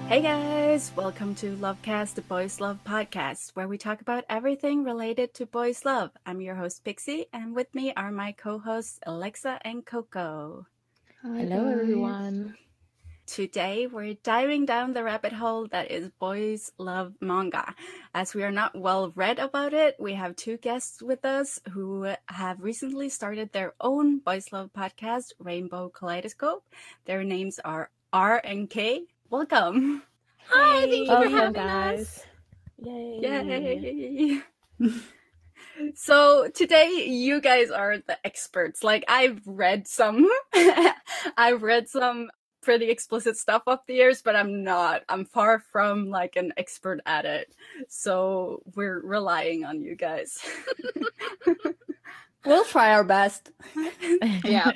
Hey guys, welcome to LoveCast, the Boys Love podcast, where we talk about everything related to boys love. I'm your host Pixie, and with me are my co-hosts Alexa and Coco. Hi, Hello, guys. everyone. Today, we're diving down the rabbit hole that is boys love manga. As we are not well read about it, we have two guests with us who have recently started their own boys love podcast, Rainbow Kaleidoscope. Their names are R and K. Welcome. Hi, Hey, thank you for welcome, having guys. us. Yay! So today you guys are the experts. Like I've read some pretty explicit stuff up the years, but I'm far from like an expert at it. So we're relying on you guys. We'll try our best. Yeah.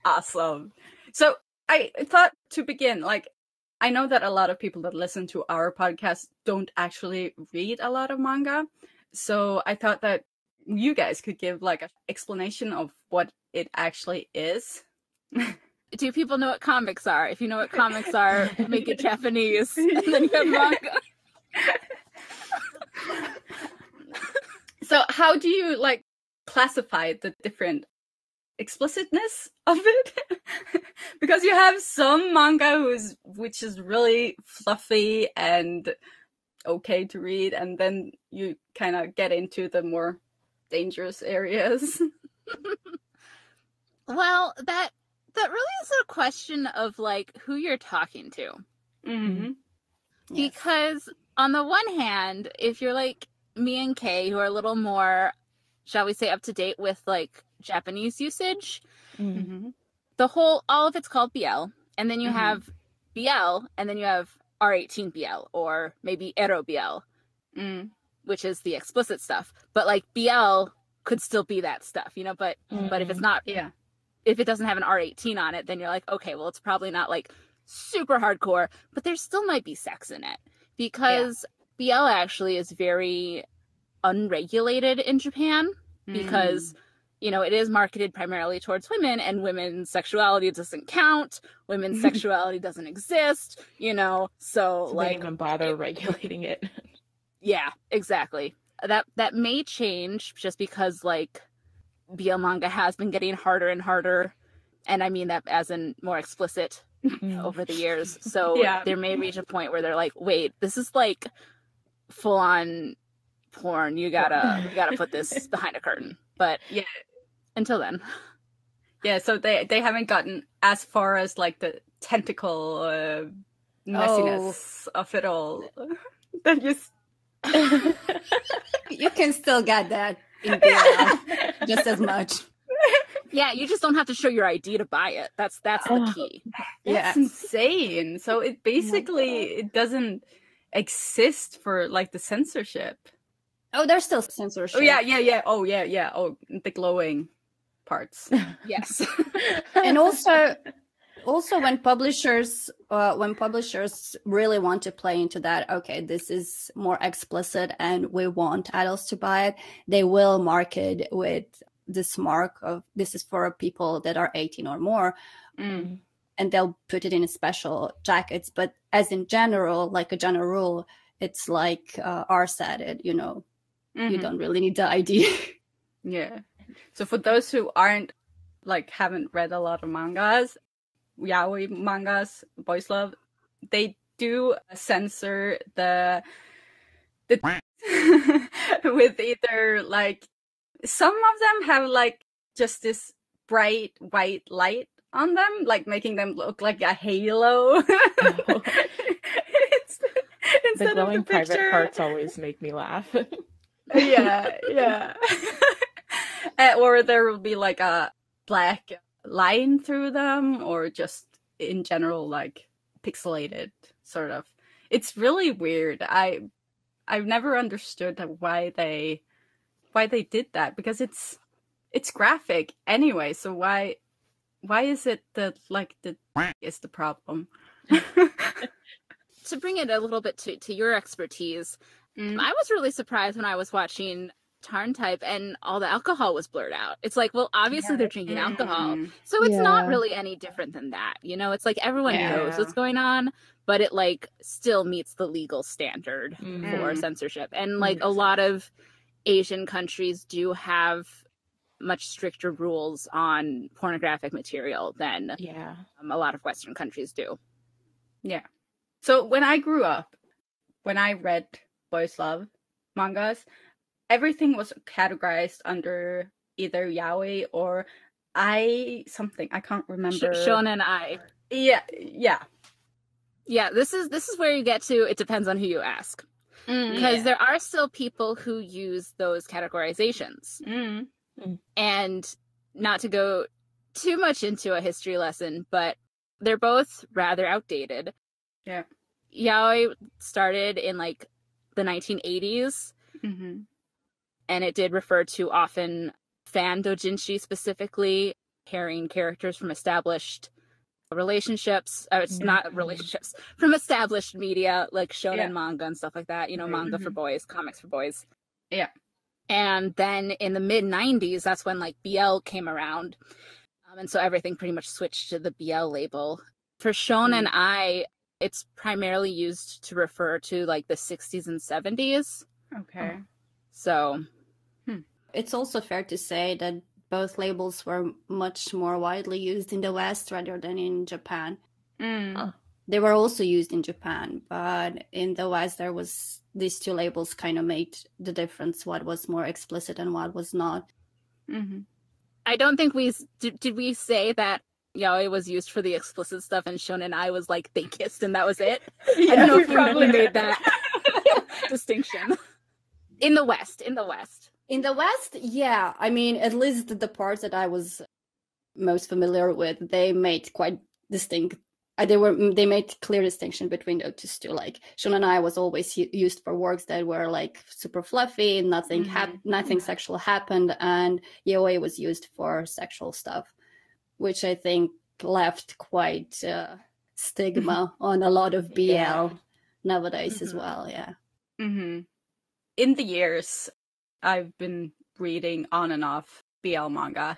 Awesome. So I thought to begin, like, I know that a lot of people that listen to our podcast don't actually read a lot of manga. So I thought that you guys could give like an explanation of what it actually is. Do people know what comics are? If you know what comics are, make it Japanese, and then you have manga. So how do you like classify the different explicitness of it? Because you have some manga which is really fluffy and okay to read, and then you kind of get into the more dangerous areas. Well, that really is a question of like who you're talking to. Mm-hmm. Because on the one hand, if you're like me and Kay, who are a little more, shall we say, up to date with like Japanese usage, Mm-hmm. all of it's called BL, and then you have BL, and then you have R18 BL, or maybe Ero BL, which is the explicit stuff. But like BL could still be that stuff, you know. But if it's not, if it doesn't have an R18 on it, then you're like, okay, well, it's probably not like super hardcore, but there still might be sex in it, because BL actually is very unregulated in Japan, because you know, it is marketed primarily towards women, and women's sexuality doesn't count. Women's sexuality doesn't exist, you know, so like... They even bother regulating it. Yeah, exactly. That may change just because, like, BL manga has been getting harder and harder, and I mean that as in more explicit over the years. So there may reach a point where they're like, wait, this is like full-on porn. You gotta put this behind a curtain. But yeah, until then. Yeah, so they haven't gotten as far as like the tentacle messiness of it all. You can still get that in BL just as much. Yeah, you just don't have to show your ID to buy it. That's the key. That's insane. So it basically it doesn't exist for like the censorship. Oh, there's still censorship. Oh yeah. Oh yeah. Oh, the glowing parts. Yes. And also when publishers really want to play into that, okay, this is more explicit and we want adults to buy it, they will mark it with this mark of this is for people that are 18 or more. And they'll put it in special jackets. But as in general, like a general rule, it's like R said it, you know, you don't really need the ID. Yeah. So for those who haven't read a lot of mangas, yaoi mangas, boys love, they do censor the with either like, some of them have like just this bright white light on them, like making them look like a halo. The glowing private parts always make me laugh. Yeah. Or there will be like a black line through them, or just in general like pixelated sort of. It's really weird. I've never understood why they did that, because it's graphic anyway. So why is it that like the is the problem? To bring it a little bit to your expertise, I was really surprised when I was watching tarn type and all the alcohol was blurred out. It's like, well, obviously they're drinking alcohol. Mm. So it's not really any different than that. You know, it's like everyone knows what's going on, but it like still meets the legal standard for censorship. And like a lot of Asian countries do have much stricter rules on pornographic material than a lot of Western countries do. Yeah. So when I grew up, when I read boys love mangas, everything was categorized under either yaoi or I can't remember. Shonen ai. Yeah. Yeah, this is where you get to, it depends on who you ask. Because there are still people who use those categorizations. And not to go too much into a history lesson, but they're both rather outdated. Yeah. Yaoi started in like the 1980s. And it did refer to often fan doujinshi specifically, pairing characters from established relationships. It's not relationships, from established media like shonen manga and stuff like that. You know, manga for boys, comics for boys. Yeah. And then in the mid 90s, that's when like BL came around. And so everything pretty much switched to the BL label. For shonen ai, it's primarily used to refer to like the 60s and 70s. Okay. So it's also fair to say that both labels were much more widely used in the West rather than in Japan. They were also used in Japan, but in the West there was these two labels kind of made the difference, what was more explicit and what was not. I don't think did we say that yaoi was used for the explicit stuff and shonen ai was like they kissed and that was it? I don't know if we probably made that distinction. In the West. In the West, yeah. I mean, at least the parts that I was most familiar with, they made quite distinct. They made clear distinction between those two. Like shonen ai was always used for works that were like super fluffy, nothing sexual happened, and yaoi was used for sexual stuff, which I think left quite stigma on a lot of BL nowadays as well. Yeah. In the years, I've been reading on and off BL manga.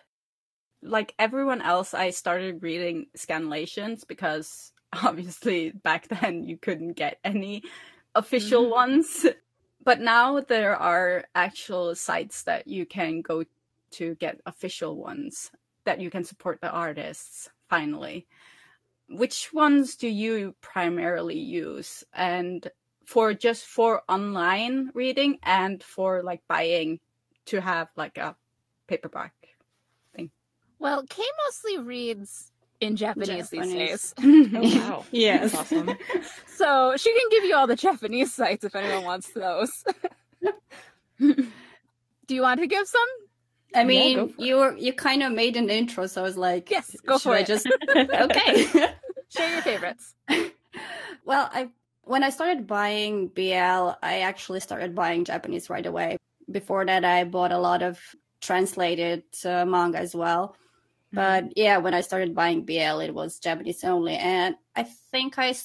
Like everyone else, I started reading scanlations because obviously back then you couldn't get any official ones. But now there are actual sites that you can go to get official ones that you can support the artists, finally. Which ones do you primarily use? And for online reading and for like buying to have like a paperback thing? Well, Kay mostly reads in Japanese these days. Oh, wow. Yes. That's awesome. So she can give you all the Japanese sites if anyone wants those. Do you want to give some? I mean, you kind of made an intro, so I was like, yes, go for it. Okay. Share your favorites. Well, when I started buying BL, I actually started buying Japanese right away. Before that, I bought a lot of translated manga as well. But yeah, when I started buying BL, it was Japanese only. And I think I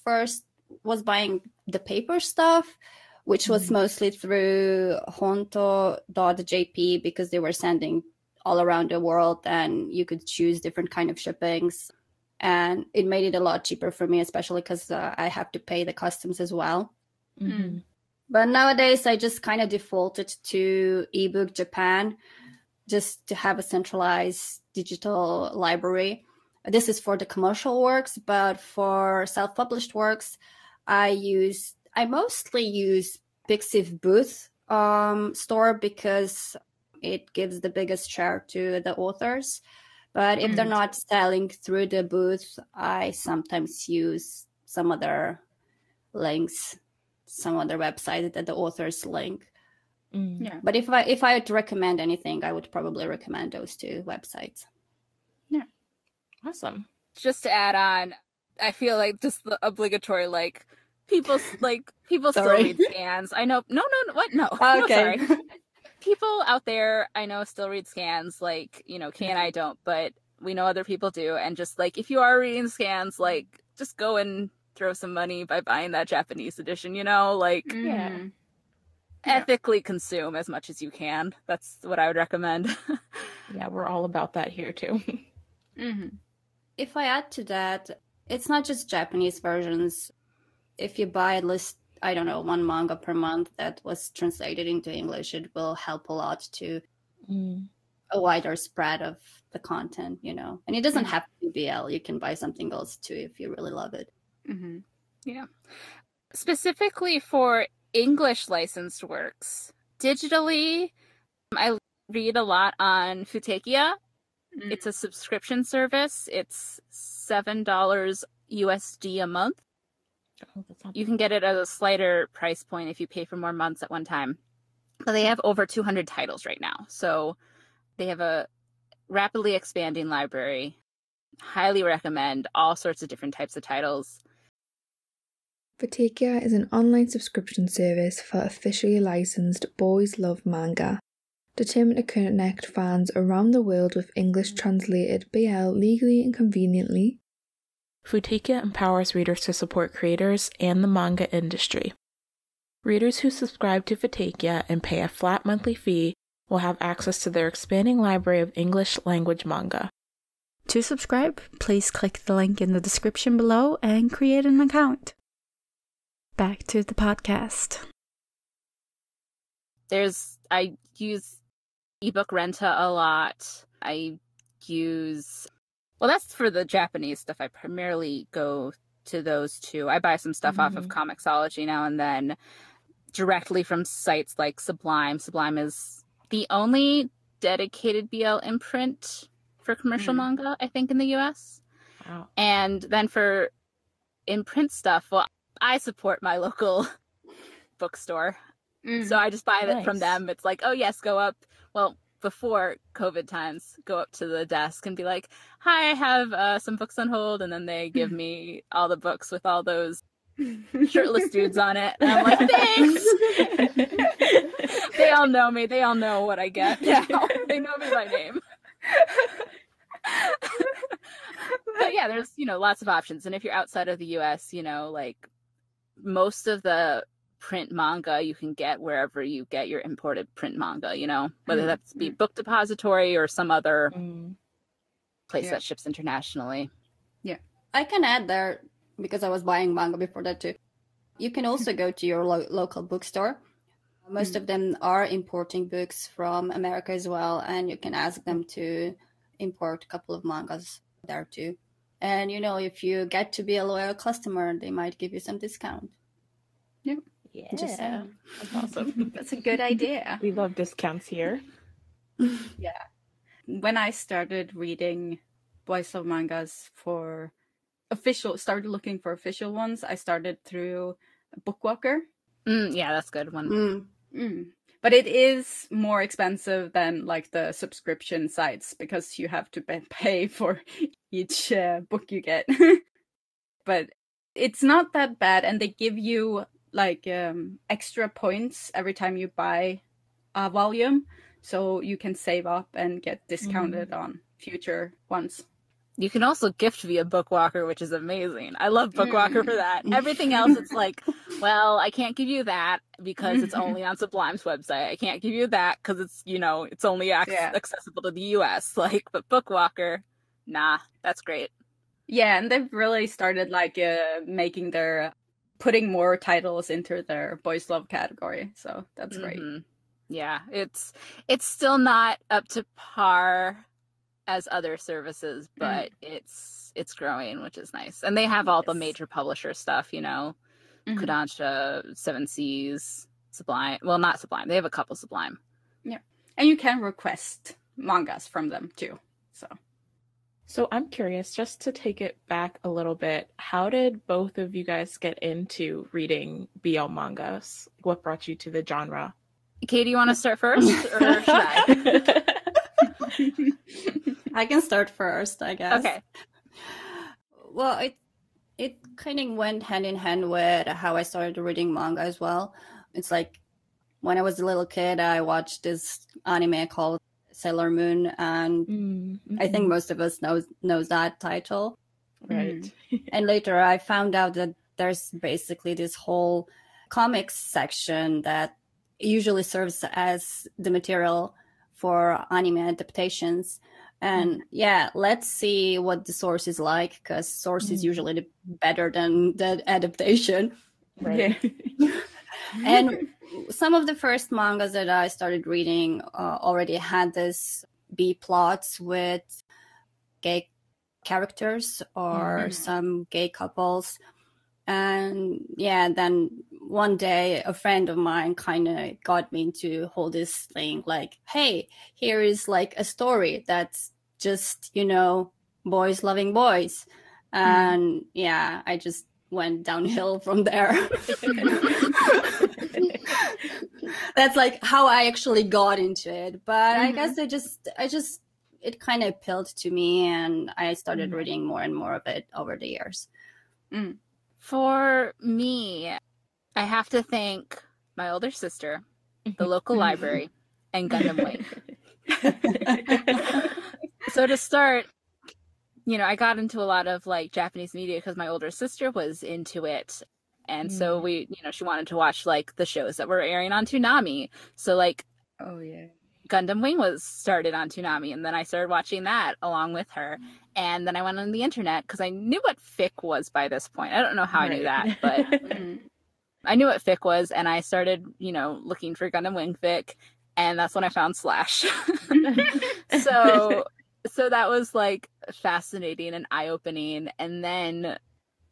first was buying the paper stuff, which was mostly through honto.jp because they were sending all around the world and you could choose different kind of shippings. And it made it a lot cheaper for me, especially because I have to pay the customs as well. But nowadays, I just kind of defaulted to ebook Japan just to have a centralized digital library. This is for the commercial works, but for self-published works, I mostly use Pixiv Booth store because it gives the biggest share to the authors. But if they're not selling through the booth, I sometimes use some other links, some other website that the authors link. Yeah. But if I had to recommend anything, I would probably recommend those two websites. Yeah. Awesome. Just to add on, I feel like just the obligatory people still read scans. I know. No. What? No. Okay. No, sorry. People out there, I know, still read scans. Kay and I don't, but we know other people do. And just if you are reading scans, just go and throw some money by buying that Japanese edition. Yeah. ethically consume as much as you can. That's what I would recommend. Yeah, we're all about that here too. If I add to that, it's not just Japanese versions. If you buy at least, I don't know, one manga per month that was translated into English, it will help a lot to a wider spread of the content, you know. And it doesn't have to be BL. You can buy something else too if you really love it. Yeah. Specifically for English licensed works, digitally, I read a lot on Futekia. It's a subscription service. It's $7 USD a month. Oh, that's not You can get it at a slighter price point if you pay for more months at one time. But they have over 200 titles right now. So they have a rapidly expanding library. Highly recommend all sorts of different types of titles. Futekia is an online subscription service for officially licensed boys love manga, determined to connect fans around the world with English translated BL legally and conveniently. Futekia empowers readers to support creators and the manga industry. Readers who subscribe to Futekia and pay a flat monthly fee will have access to their expanding library of English language manga. To subscribe, please click the link in the description below and create an account. Back to the podcast. I use ebook Renta a lot. Well, that's for the Japanese stuff. I primarily go to those two. I buy some stuff off of Comixology now and then directly from sites like Sublime. Sublime is the only dedicated BL imprint for commercial manga, I think, in the US. Wow. And then for imprint stuff, well, I support my local bookstore. So I just buy it from them. It's like, oh, yes, go up. Well, before COVID times, go up to the desk and be like, hi, I have some books on hold. And then they give me all the books with all those shirtless dudes on it. And I'm like, thanks. They all know me. They all know what I get now. They know me by name. But yeah, there's, lots of options. And if you're outside of the US, like most of the print manga you can get wherever you get your imported print manga, whether that's be Book Depository or some other place that ships internationally. Yeah. I can add there, because I was buying manga before that too. You can also go to your local bookstore. Most of them are importing books from America as well, and you can ask them to import a couple of mangas there too. And, if you get to be a loyal customer, they might give you some discount. Yeah. Yeah. Just saying. That's awesome. That's a good idea. We love discounts here. Yeah. When I started reading boys love mangas started looking for official ones, I started through Bookwalker. Yeah, that's a good one. But it is more expensive than like the subscription sites because you have to pay for each book you get. But it's not that bad, and they give you like extra points every time you buy a volume, so you can save up and get discounted on future ones. You can also gift via Bookwalker, which is amazing. I love Bookwalker for that. Everything else, it's like, well, I can't give you that because it's only on Sublime's website. I can't give you that because it's, it's only accessible to the US. But Bookwalker, nah, that's great. Yeah, and they've really started putting more titles into their boys love category. So that's great. Yeah, it's still not up to par as other services, but it's growing, which is nice. And they have all the major publisher stuff, Kodansha, Seven Seas, Sublime. Well, not Sublime. They have a couple Sublime. Yeah. And you can request mangas from them too. So I'm curious, just to take it back a little bit, how did both of you guys get into reading BL mangas? What brought you to the genre? Katie, you want to start first, or should I? I can start first, I guess. Okay. Well, it kind of went hand in hand with how I started reading manga as well. It's like when I was a little kid, I watched this anime called Sailor Moon, and I think most of us knows that title. Right. And later I found out that there's basically this whole comics section that usually serves as the material for anime adaptations. And yeah, let's see what the source is like, because source is usually better than the adaptation. Right. And some of the first mangas that I started reading already had this B plots with gay characters or some gay couples. And yeah, then one day a friend of mine kind of got me into hold this thing like, hey, here is like a story that's just, you know, boys loving boys. And yeah, I just went downhill from there. That's like how I actually got into it. But I guess it kind of appealed to me, and I started reading more and more of it over the years. For me, I have to thank my older sister, the local library, and Gundam Wing. So to start, you know, I got into a lot of like Japanese media because my older sister was into it. And so we, you know, she wanted to watch like the shows that were airing on Toonami. So like, Gundam Wing was started on Toonami, and then I started watching that along with her. And then I went on the internet because I knew what fic was by this point. I don't know how I knew that, but I knew what fic was, and I started, you know, looking for Gundam Wing fic, and that's when I found Slash. So that was like fascinating and eye-opening. And then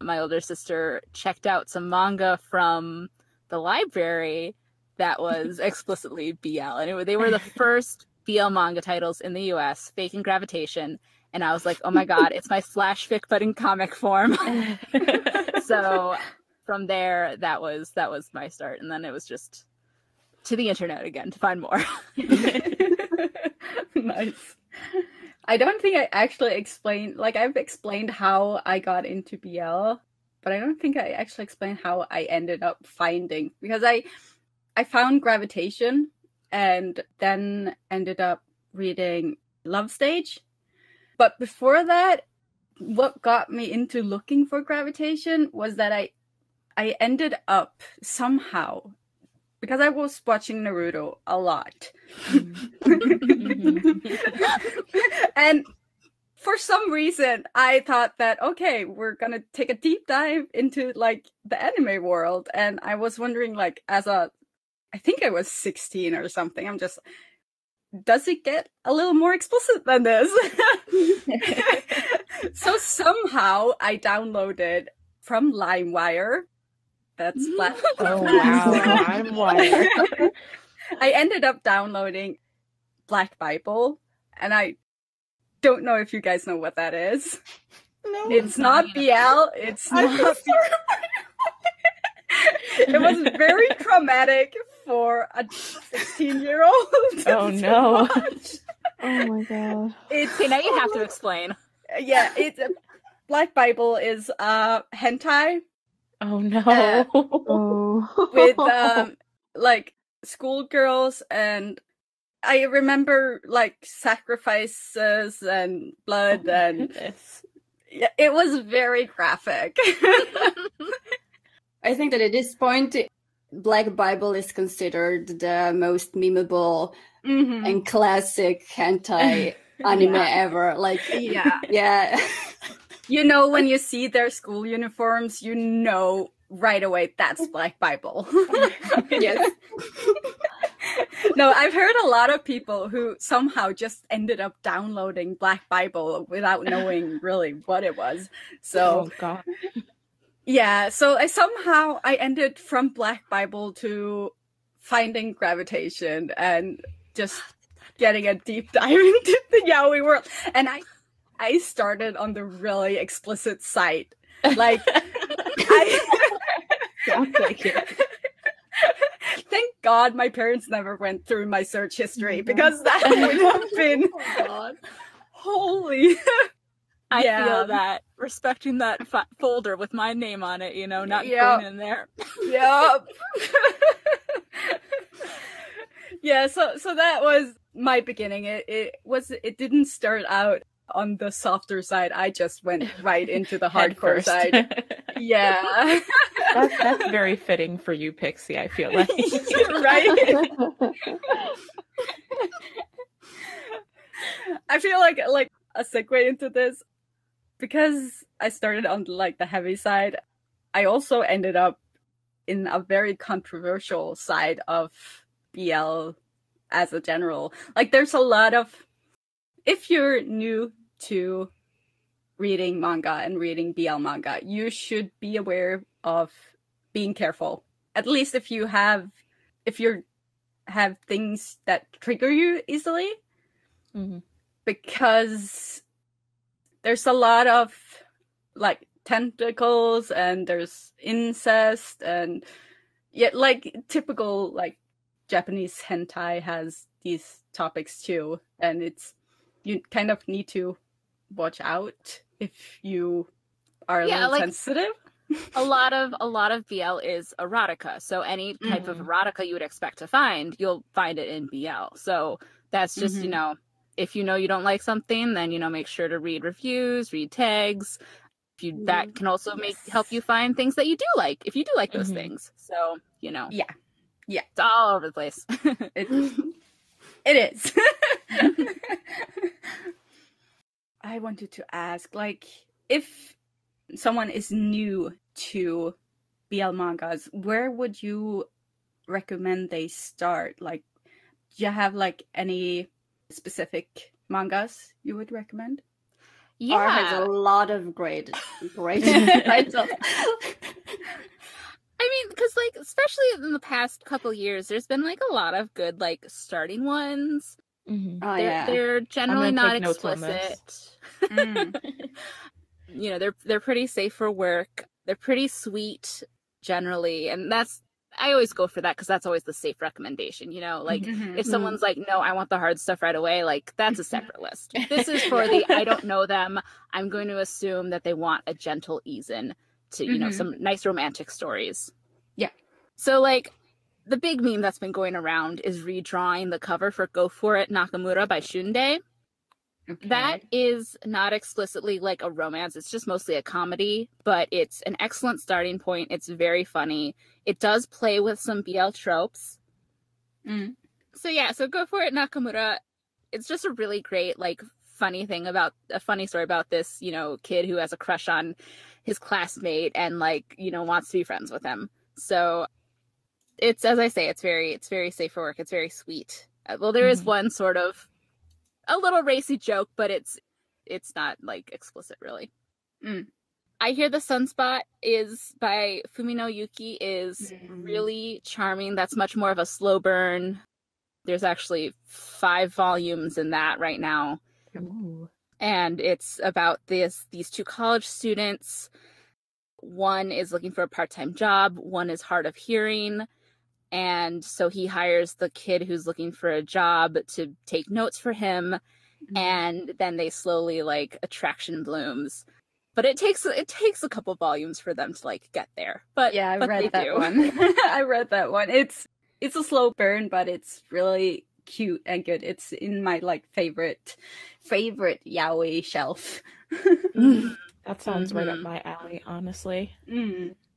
my older sister checked out some manga from the library that was explicitly BL. And they were the first BL manga titles in the US, Fake and Gravitation. And I was like, oh my God, it's my Slash fic, but in comic form. So from there, that was my start. And then it was just to the internet again to find more. Nice. I don't think I actually explained, like I've explained how I got into BL, but I don't think I actually explained how I ended up finding, because I found Gravitation and then ended up reading Love Stage. But before that, what got me into looking for Gravitation was that I ended up somehow, because I was watching Naruto a lot. And for some reason, I thought that, okay, we're going to take a deep dive into like the anime world. And I was wondering, like, I think I was 16 or something. I'm just, does it get a little more explicit than this? So somehow I downloaded from LimeWire. That's Black. Oh wow, LimeWire. I ended up downloading Black Bible, and I don't know if you guys know what that is. No, it's not BL. It's not. It was very traumatic for a 16-year-old. Oh no! Oh my god! Okay, now you have to explain. Yeah, Black Bible is hentai. Oh no! With like schoolgirls, and I remember like sacrifices and blood, and yeah, it was very graphic. I think that at this point, Black Bible is considered the most memeable and classic hentai anime ever. Like, yeah. You know, when you see their school uniforms, you know right away that's Black Bible. Yes. No, I've heard a lot of people who somehow just ended up downloading Black Bible without knowing really what it was. So, oh god. Yeah, so I ended from Black Bible to finding Gravitation and just getting a deep dive into the yaoi world. And I started on the really explicit site. Like, Sounds like it. Thank God my parents never went through my search history, because that would have been holy. I feel that, respecting that folder with my name on it, you know, not going in there. Yep. Yeah, so that was my beginning. It didn't start out on the softer side. I just went right into the Head hardcore first. side. Yeah. That's very fitting for you, Pixie, I feel like. Right? I feel like a segue into this, because I started on like the heavy side, I also ended up in a very controversial side of BL as a general. Like there's a lot of, if you're new to reading manga and reading BL manga, you should be aware of being careful. At least if you have things that trigger you easily. Mm-hmm. Because there's a lot of like tentacles and there's incest and yet like typical like Japanese hentai has these topics too, and you kind of need to watch out if you are a little sensitive. a lot of BL is erotica, so any type of erotica you would expect to find, you'll find it in BL. So that's just if you know you don't like something, then make sure to read reviews, read tags. That can also help you find things that you do like, if you do like those things. So yeah, it's all over the place. It is. I wanted to ask, like, if someone is new to BL mangas, where would you recommend they start? Like, do you have like any specific mangas you would recommend? Yeah, R has a lot of great titles. I mean, because like especially in the past couple years, there's been like a lot of good like starting ones. Mm-hmm. Oh, They're generally not explicit. Mm. They're pretty safe for work. They're pretty sweet generally, and I always go for that because that's always the safe recommendation. Like if someone's like, no, I want the hard stuff right away, like that's a separate list. This is for the I don't know them. I'm going to assume that they want a gentle ease in to some nice romantic stories. Yeah. So like the big meme that's been going around is redrawing the cover for Go For It Nakamura by Shunde. Okay. That is not explicitly like a romance. It's just mostly a comedy, but it's an excellent starting point. It's very funny. It does play with some BL tropes. So Go For It Nakamura. It's just a really great, like, funny story about this, kid who has a crush on his classmate and like, wants to be friends with him. So it's, as I say, it's very safe for work. It's very sweet. Well, there is one sort of a little racy joke, but it's not like explicit really. I Hear the Sunspot is by Fumino Yuki is really charming. That's much more of a slow burn. There's actually 5 volumes in that right now. Ooh. And it's about these 2 college students. One is looking for a part-time job. One is hard of hearing. And so he hires the kid who's looking for a job to take notes for him. And then they slowly, like, attraction blooms. But it takes a couple volumes for them to, like, get there. But yeah, I read that one. I read that one. It's a slow burn, but it's really cute and good. It's in my like favorite yaoi shelf. That sounds right up my alley, honestly.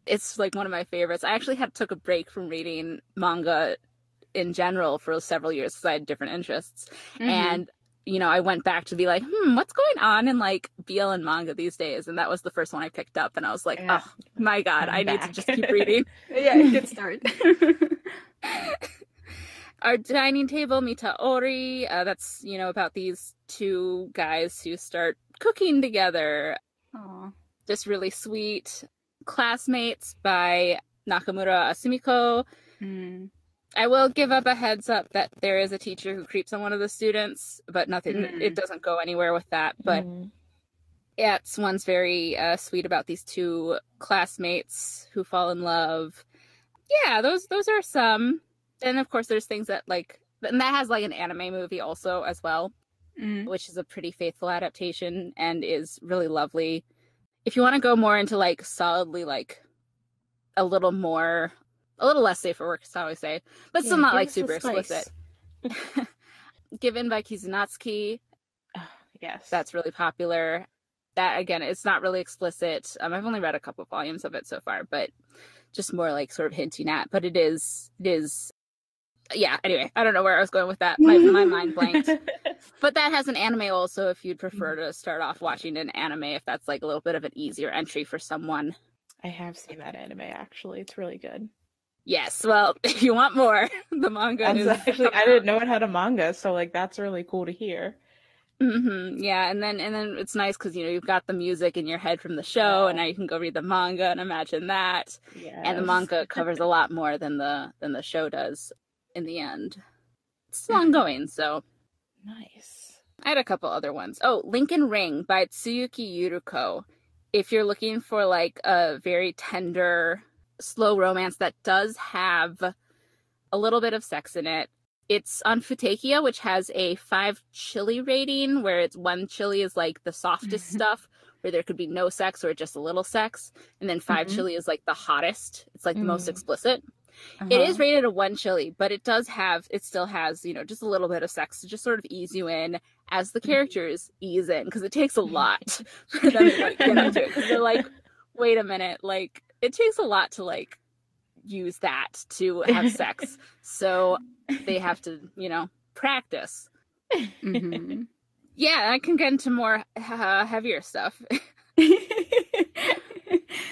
It's like one of my favorites. I actually took a break from reading manga in general for several years because I had different interests. And I went back to be like, what's going on in like BL and manga these days? And that was the first one I picked up, and I was like, oh my god, I need to just keep reading. Yeah, good start. Our Dining Table, Mita Ori, that's, about these 2 guys who start cooking together. Aww. Just really sweet. Classmates by Nakamura Asumiko. I will give up a heads up that there is a teacher who creeps on one of the students, but it doesn't go anywhere with that. But yeah, one's very sweet about these 2 classmates who fall in love. Yeah, those are some. And of course there's things that like, and that has like an anime movie also as well, which is a pretty faithful adaptation and is really lovely. If you want to go more into like solidly like a little less safe for work, is how I say, but still not like super explicit. Given by Kizunotsuki. Yes. That's really popular. That, again, it's not really explicit. I've only read a couple volumes of it so far, but just more like sort of hinting at. But it is. Yeah, anyway, I don't know where I was going with that. My mind blanked. But that has an anime also, if you'd prefer to start off watching an anime, if that's like a little bit of an easier entry for someone. I have seen that anime, actually. It's really good. Yes, well, if you want more, the manga is... Actually, I didn't know it had a manga, so like that's really cool to hear. Yeah, and then it's nice because, you know, you've got the music in your head from the show, and now you can go read the manga and imagine that. Yes. And the manga covers a lot more than the show does in the end. It's long going, so... Nice. I had a couple other ones. Oh, Lincoln Ring by Tsuyuki Yuruko. If you're looking for like a very tender, slow romance that does have a little bit of sex in it, it's on Futekia, which has a 5 chili rating, where it's 1 chili is like the softest stuff, where there could be no sex or just a little sex, and then 5 chili is like the hottest. It's like the most explicit. It is rated a 1 chili, but it still has, you know, just a little bit of sex to just sort of ease you in as the characters ease in, because it takes a lot for them to like, get into it. Because they're like, wait a minute, like, it takes a lot to like use that to have sex. So they have to, you know, practice. Yeah, I can get into more heavier stuff.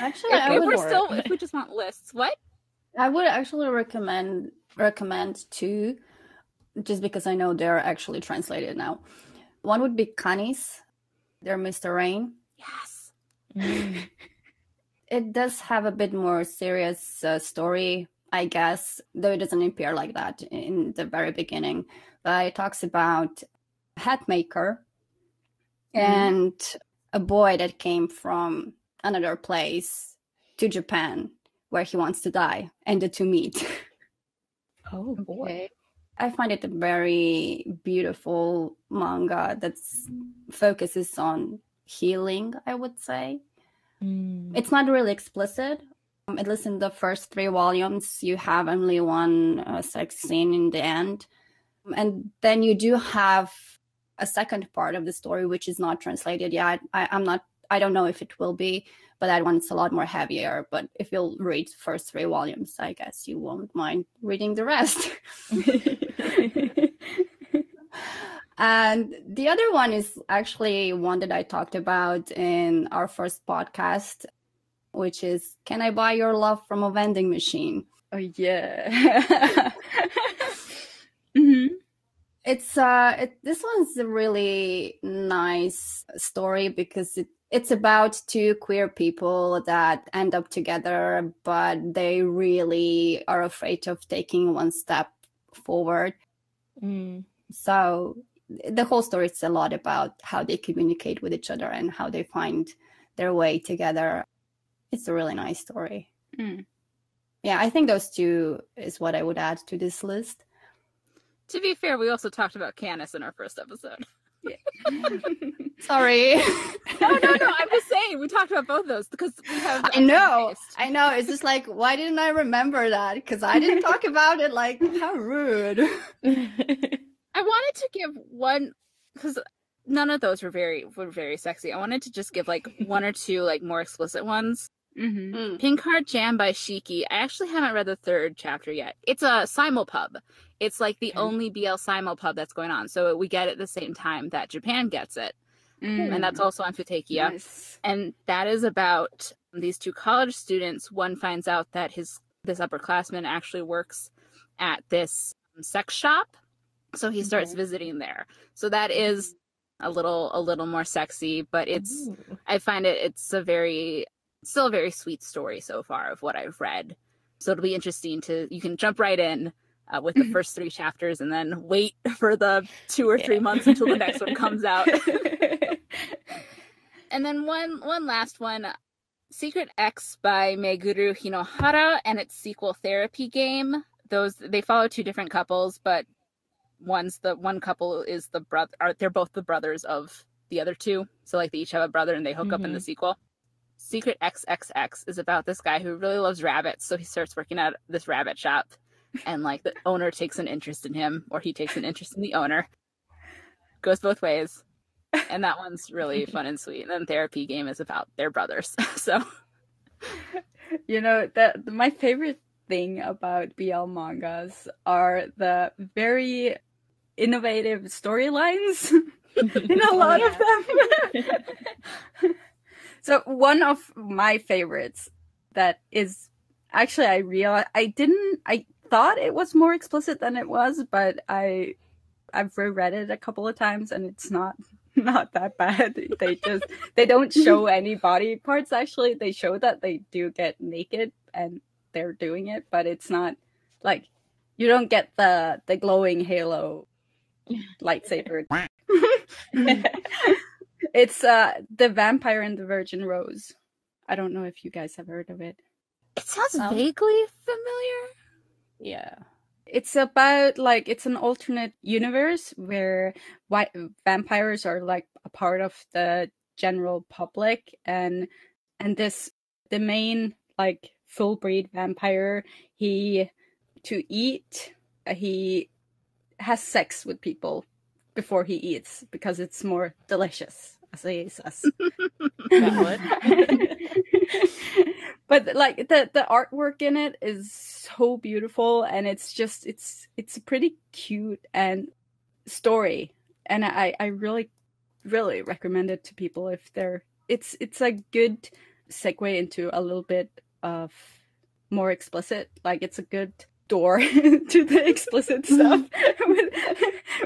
Actually, if we just want lists, what? I would actually recommend 2, just because I know they're actually translated now. One would be Canis. They're Mr. Rain. Yes. It does have a bit more serious story, I guess, though it doesn't appear like that in the very beginning. But it talks about a hat maker and a boy that came from another place to Japan, where he wants to die, and the two meet. Oh boy. Okay. I find it a very beautiful manga that focuses on healing, I would say. It's not really explicit. At least in the first 3 volumes, you have only one sex scene in the end. And then you do have a second part of the story, which is not translated yet. I don't know if it will be, but that one's a lot more heavier. But if you'll read the first 3 volumes, I guess you won't mind reading the rest. And the other one is actually one that I talked about in our first podcast, which is Can I Buy Your Love from a Vending Machine? Oh, yeah. It's this one's a really nice story because it's about 2 queer people that end up together, but they really are afraid of taking one step forward. So the whole story is a lot about how they communicate with each other and how they find their way together. It's a really nice story. Yeah, I think those 2 is what I would add to this list. To be fair, we also talked about Canis in our first episode. Sorry. No. I'm just saying we talked about both those because we have. I know. It's just like, why didn't I remember that? Because I didn't talk about it. Like, how rude. I wanted to give one because none of those were very sexy. I wanted to just give like 1 or 2 like more explicit ones. Pink Heart Jam by Shiki. I actually haven't read the 3rd chapter yet. It's a simulpub. It's like the only BL simulpub that's going on. So we get it at the same time that Japan gets it. And that's also on Futekia. Nice. And that is about these 2 college students. One finds out that this upperclassman actually works at this sex shop. So he starts visiting there. So that is a little more sexy, but I find it's still a very sweet story so far of what I've read. So it'll be interesting you can jump right in with the first 3 chapters and then wait for the 2 or 3 months until the next one comes out. And then one last one, Secret X by Meguru Hinohara and its sequel Therapy Game. They follow 2 different couples, but one couple is they're both the brothers of the other 2. So like they each have a brother and they hook up in the sequel. Secret XXX is about this guy who really loves rabbits, so he starts working at this rabbit shop, and like the owner takes an interest in him, or he takes an interest in the owner. Goes both ways. And that one's really fun and sweet. And then Therapy Game is about their brothers. So, you know, my favorite thing about BL mangas are the very innovative storylines in a lot of them. So one of my favorites that is actually, I thought it was more explicit than it was, but I've reread it a couple of times and it's not that bad. They don't show any body parts. Actually, they show that they do get naked and they're doing it, but it's not like you don't get the glowing halo lightsaber. It's The Vampire and the Virgin Rose. I don't know if you guys have heard of it. it sounds vaguely familiar. Yeah. It's about, like, it's an alternate universe where vampires are, like, a part of the general public, and the main, like, full breed vampire, he has sex with people before he eats because it's more delicious, as he says. But like the artwork in it is so beautiful, and it's a pretty cute and story, and I really really recommend it to people if it's a good segue into a little bit of more explicit, like it's a good door to the explicit stuff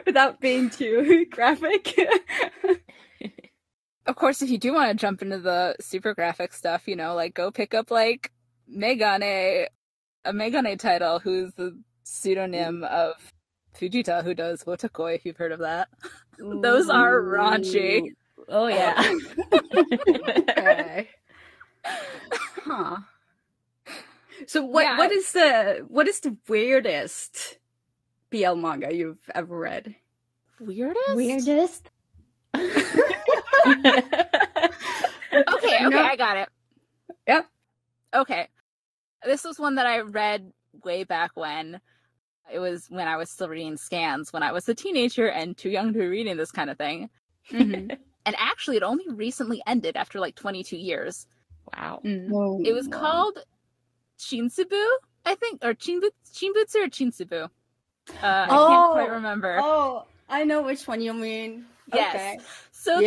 without being too graphic. Of course, if you do want to jump into the super graphic stuff, you know, like go pick up like Megane, a Megane title, who's the pseudonym of Fujita, who does Wotakoi, if you've heard of that. Those are raunchy. Oh yeah. Okay. Huh. So what is the weirdest BL manga you've ever read? Weirdest? Okay, I got it. Yep. Okay. This was one that I read way back when. It was when I was still reading scans, when I was a teenager and too young to be reading this kind of thing. Mm-hmm. And actually, it only recently ended after like 22 years. Wow. Whoa, It was called Shinsubu, I think, or Shinbutsu or Chinsubu. I can't quite remember. Oh, I know which one you mean. Yes. Okay. So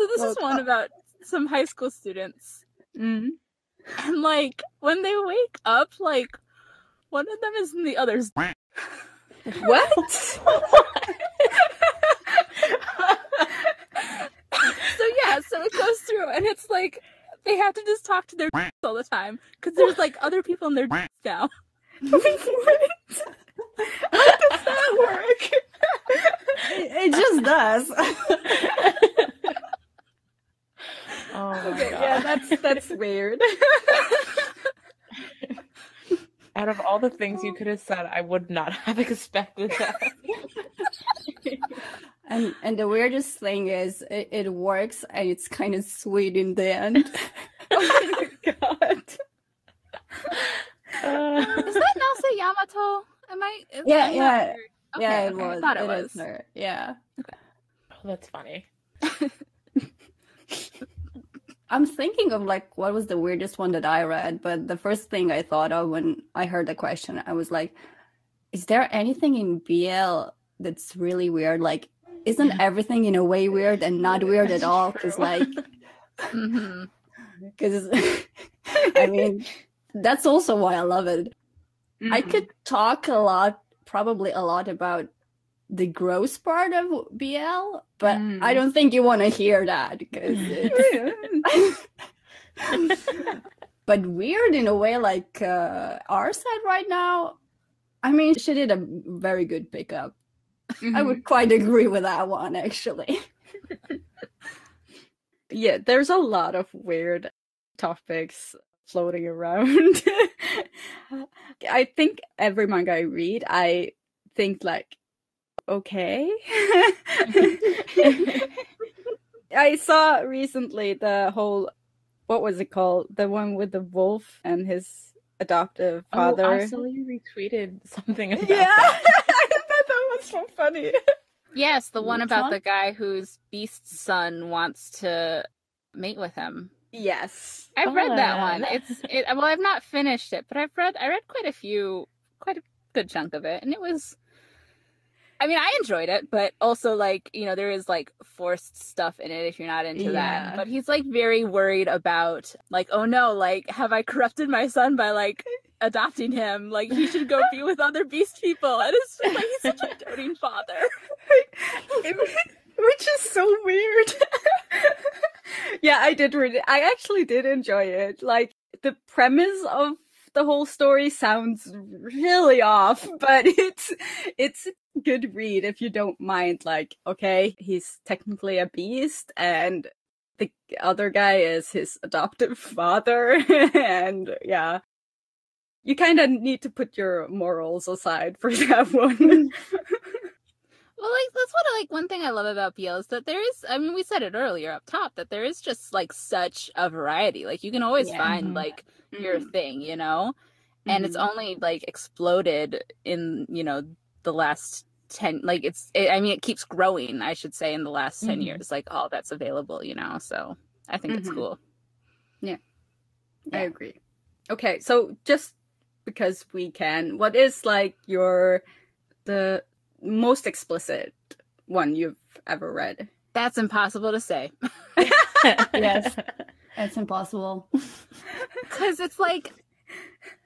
this is one about some high school students. Mm-hmm. And like when they wake up, like one of them is in the other's. What? So it goes through, and it's like they have to just talk to their all the time because there's like other people in their now. What? How does that work? It just does. Oh my Okay, God. yeah, that's weird. Out of all the things you could have said, I would not have expected that. And the weirdest thing is it works and it's kind of sweet in the end. Oh my God. Is that Nase Yamato? Yeah. Okay, Yeah, it okay. was. I thought it is was her. Yeah. Oh, that's funny. I'm thinking of like what was the weirdest one that I read, but the first thing I thought of when I heard the question, I was like, is there anything in BL that's really weird? Like, isn't everything in a way weird and not weird at all? Because like, because I mean, that's also why I love it. Mm-hmm. I could talk probably a lot about the gross part of BL, but I don't think you want to hear that because but weird in a way, like our side right now. I mean, she did a very good pickup. I would quite agree with that one, actually. Yeah, there's a lot of weird topics floating around. I think every manga I read, I think like, okay. I saw recently the whole, what was it called? The one with the wolf and his adoptive father. Oh, I saw you retweeted something about Yeah, that. I thought that was so funny. Yes, the one Which about one? the guy whose beast's son wants to mate with him. Yes. I've read that Fun. one. Well, I've not finished it, but I read quite a good chunk of it, and it was. I mean, I enjoyed it, but also like, there is like forced stuff in it if you're not into that. But he's like very worried about like, oh no, like have I corrupted my son by like adopting him? Like he should go be with other beast people. And it's just like he's such a doting father. Which is so weird. Yeah, I actually did enjoy it. Like the premise of the whole story sounds really off, but it's a good read if you don't mind, like, okay, he's technically a beast and the other guy is his adoptive father. And yeah, you kind of need to put your morals aside for that one. Well, like that's one thing I love about BL is that there is, I mean, we said it earlier up top, that there is just like such a variety. Like you can always find like your thing, and it's only like exploded in, the last 10, like it keeps growing, I should say, in the last 10 years, like all that's available, so I think it's cool. Yeah, I agree. Okay, so just because we can, what is like the most explicit one you've ever read? That's impossible to say. Yes, it's impossible. Because it's like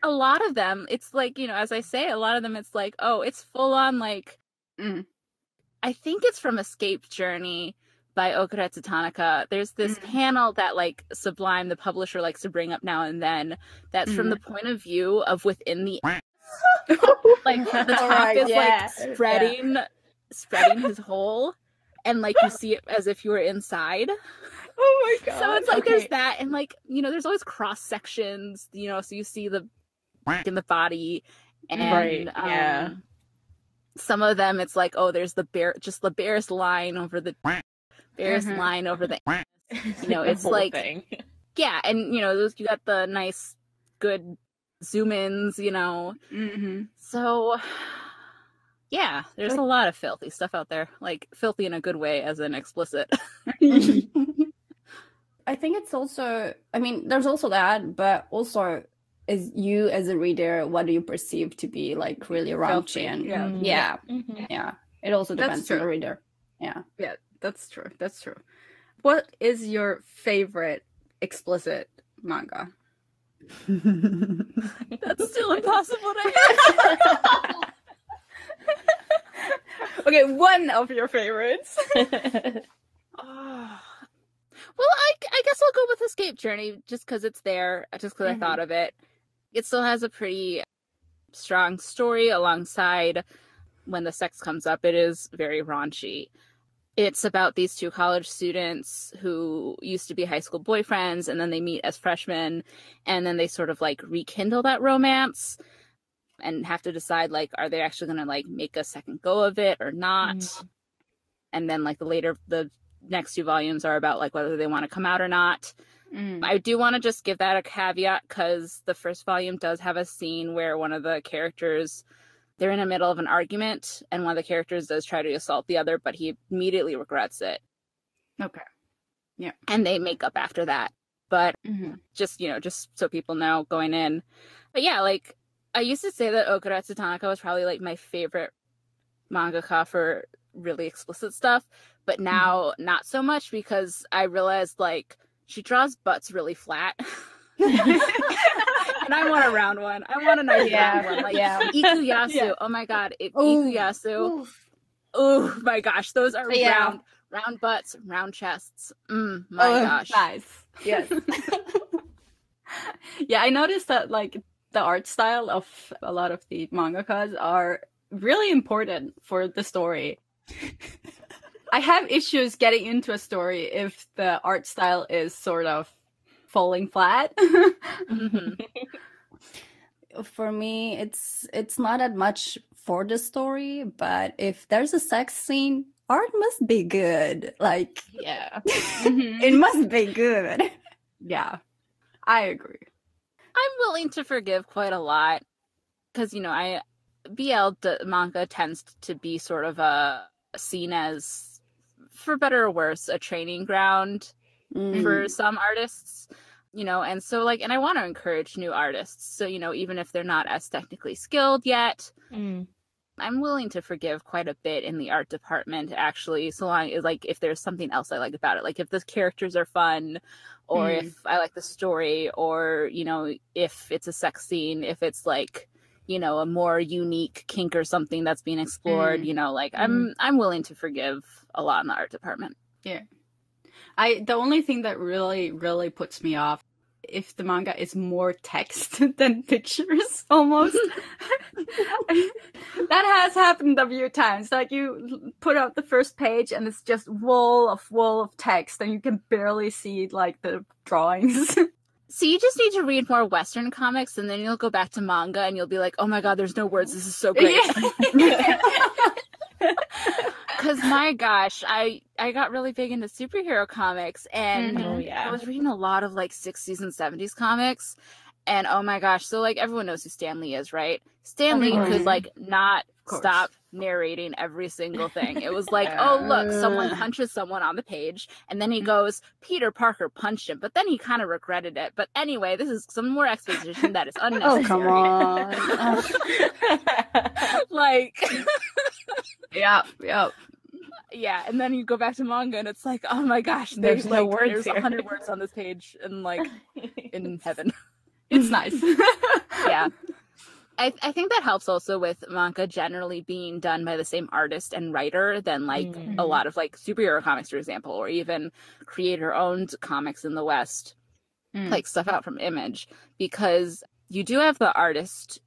a lot of them, it's like, as I say, a lot of them, it's like, oh, it's full on like, I think it's from Escape Journey by Okuretsu Tanaka. There's this panel that like Sublime, the publisher, likes to bring up now and then. That's from the point of view of within the like the top is like spreading his hole, and like you see it as if you were inside. Oh my god. So it's like there's that, and like there's always cross sections, so you see the in the body, and some of them it's like, oh, there's the barest line over the barest line over the it's like thing. Yeah, and you got the nice good zoom ins, so yeah, there's a lot of filthy stuff out there, like filthy in a good way as in explicit. I think it's also, I mean, there's also that, but also as you as a reader, what do you perceive to be like really raunchy? And yeah, it also depends on the reader. Yeah, that's true. What is your favorite explicit manga? That's still impossible to answer. Okay, one of your favorites. Well, I guess I'll go with Escape Journey just because it's there, just because I thought of it. It still has a pretty strong story alongside when the sex comes up. It is very raunchy. It's about these two college students who used to be high school boyfriends, and then they meet as freshmen, and then they sort of like rekindle that romance and have to decide, like, are they actually going to like make a second go of it or not? And then like the next two volumes are about like whether they want to come out or not. I do want to just give that a caveat because the first volume does have a scene where one of the characters, they're in the middle of an argument, and one of the characters does try to assault the other, but he immediately regrets it. Okay. Yeah. And they make up after that. But just so people know going in. But yeah, like I used to say that Okuretsu Tanaka was probably like my favorite mangaka for really explicit stuff, but now not so much because I realized like she draws butts really flat. And I want a round one. I want a nice round one. Like Ikuyasu. Yeah. Oh my god. Ikuyasu. Oh my gosh. Those are round butts, round chests. My gosh. Nice. Yes. Yeah, I noticed that like the art style of a lot of the mangakas are really important for the story. I have issues getting into a story if the art style is sort of falling flat. For me, it's not that much for the story, but if there's a sex scene, art must be good. Like, it must be good. Yeah, I agree. I'm willing to forgive quite a lot because BL manga tends to be sort of a seen as, for better or worse, a training ground for some artists, you know, and so like, and I want to encourage new artists. So, you know, even if they're not as technically skilled yet, I'm willing to forgive quite a bit in the art department, actually, so long as, like, if there's something else I like about it, like if the characters are fun, or if I like the story, or, you know, if it's a sex scene, if it's like, you know, a more unique kink or something that's being explored, you know, like I'm willing to forgive a lot in the art department. Yeah. The only thing that really, really puts me off, if the manga is more text than pictures, almost. That has happened a few times. Like, you put out the first page and it's just wall of text, and you can barely see like the drawings. So you just need to read more Western comics, and then you'll go back to manga and you'll be like, oh my god, there's no words, this is so great. Because my gosh, I got really big into superhero comics, and I was reading a lot of like 60s and 70s comics, and oh my gosh, so like everyone knows who Stan Lee is, right? Stan Lee could like not stop narrating every single thing. It was like, oh look, someone punches someone on the page, and then he goes, Peter Parker punched him, but then he kind of regretted it. But anyway, this is some more exposition that is unnecessary. Oh, come on. Like Yeah. Yeah, and then you go back to manga and it's like, oh my gosh, There's no like, words there's here. 100 words on this page, and like in heaven. It's nice. Yeah. I think that helps also with manga generally being done by the same artist and writer than like a lot of like superhero comics, for example, or even creator-owned comics in the West, like stuff out from Image, because you do have the artist.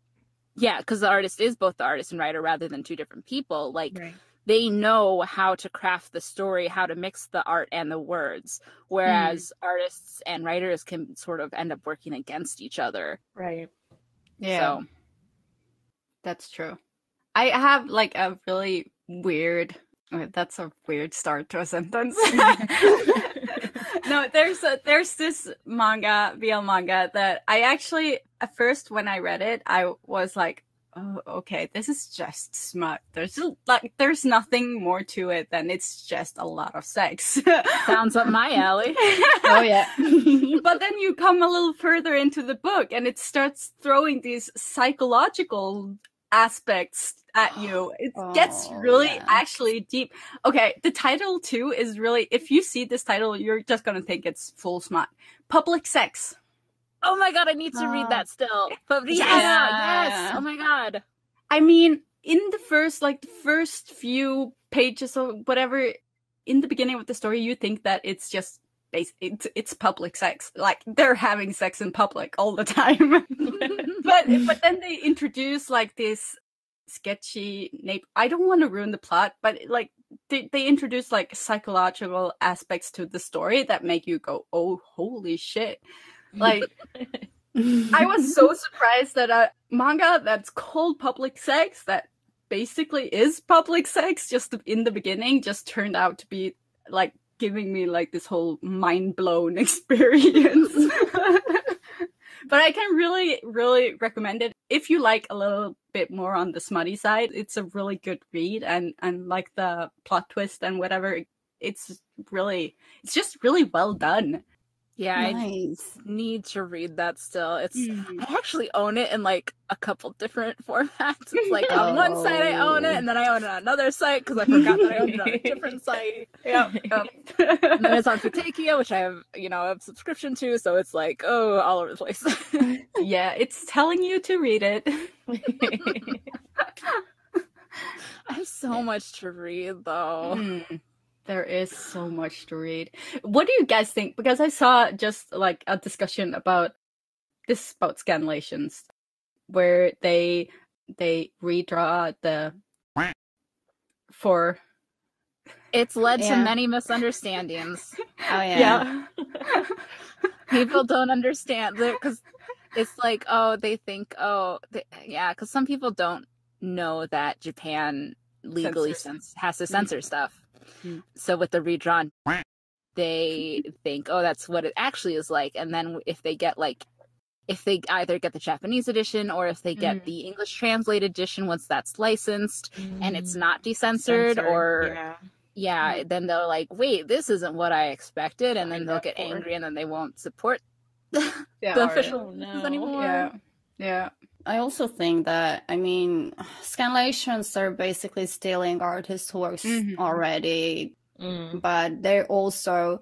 Yeah, because the artist is both the artist and writer rather than two different people. Like, they know how to craft the story, how to mix the art and the words, whereas artists and writers can sort of end up working against each other. Right. Yeah. So. That's true. I have like a really weird, that's a weird start to a sentence. No, there's this manga, BL manga, that I actually, at first when I read it, I was like, oh, okay, this is just smut. There's nothing more to it than it's just a lot of sex. Sounds up my alley. Oh, yeah. But then you come a little further into the book and it starts throwing these psychological aspects at you. It gets really actually deep. Okay, the title too is really, if you see this title, you're just gonna think it's full smut. Public sex. Oh my god, I need to read that still. But yes. Oh my god. I mean, in the first few pages or whatever, in the beginning of the story, you think that it's just it's public sex. Like, they're having sex in public all the time. but then they introduce like this sketchy I don't want to ruin the plot, but like they introduce like psychological aspects to the story that make you go, oh, holy shit. Like, I was so surprised that a manga that's called public sex, that basically is public sex just in the beginning, just turned out to be like giving me like this whole mind-blown experience. But I can really, really recommend it. If you like a little bit more on the smutty side, it's a really good read, and like the plot twist and whatever, it's just really well done. Yeah, Nice. I need to read that still. I actually own it in like a couple different formats. It's like on one site I own it, and then I own it on another site because I forgot that I owned it on a different site. Yep. And then it's on Futekia, which I have, a subscription to, so it's like, all over the place. Yeah, it's telling you to read it. I have so much to read, though. There is so much to read. What do you guys think? Because I saw just like a discussion about scanlations, where they redraw It's led to many misunderstandings. Oh, yeah. People don't understand because it's like, they think, because some people don't know that Japan legally has to censor stuff. So with the redrawn, they think, that's what it actually is like. And then if they get like if they either get the Japanese edition or if they get the English translated edition once that's licensed and it's not decensored or then they're like, wait, this isn't what I expected, and then they'll get angry and then they won't support the official anymore. Yeah. I also think that, I mean, scanlations are basically stealing artists' works already, but they're also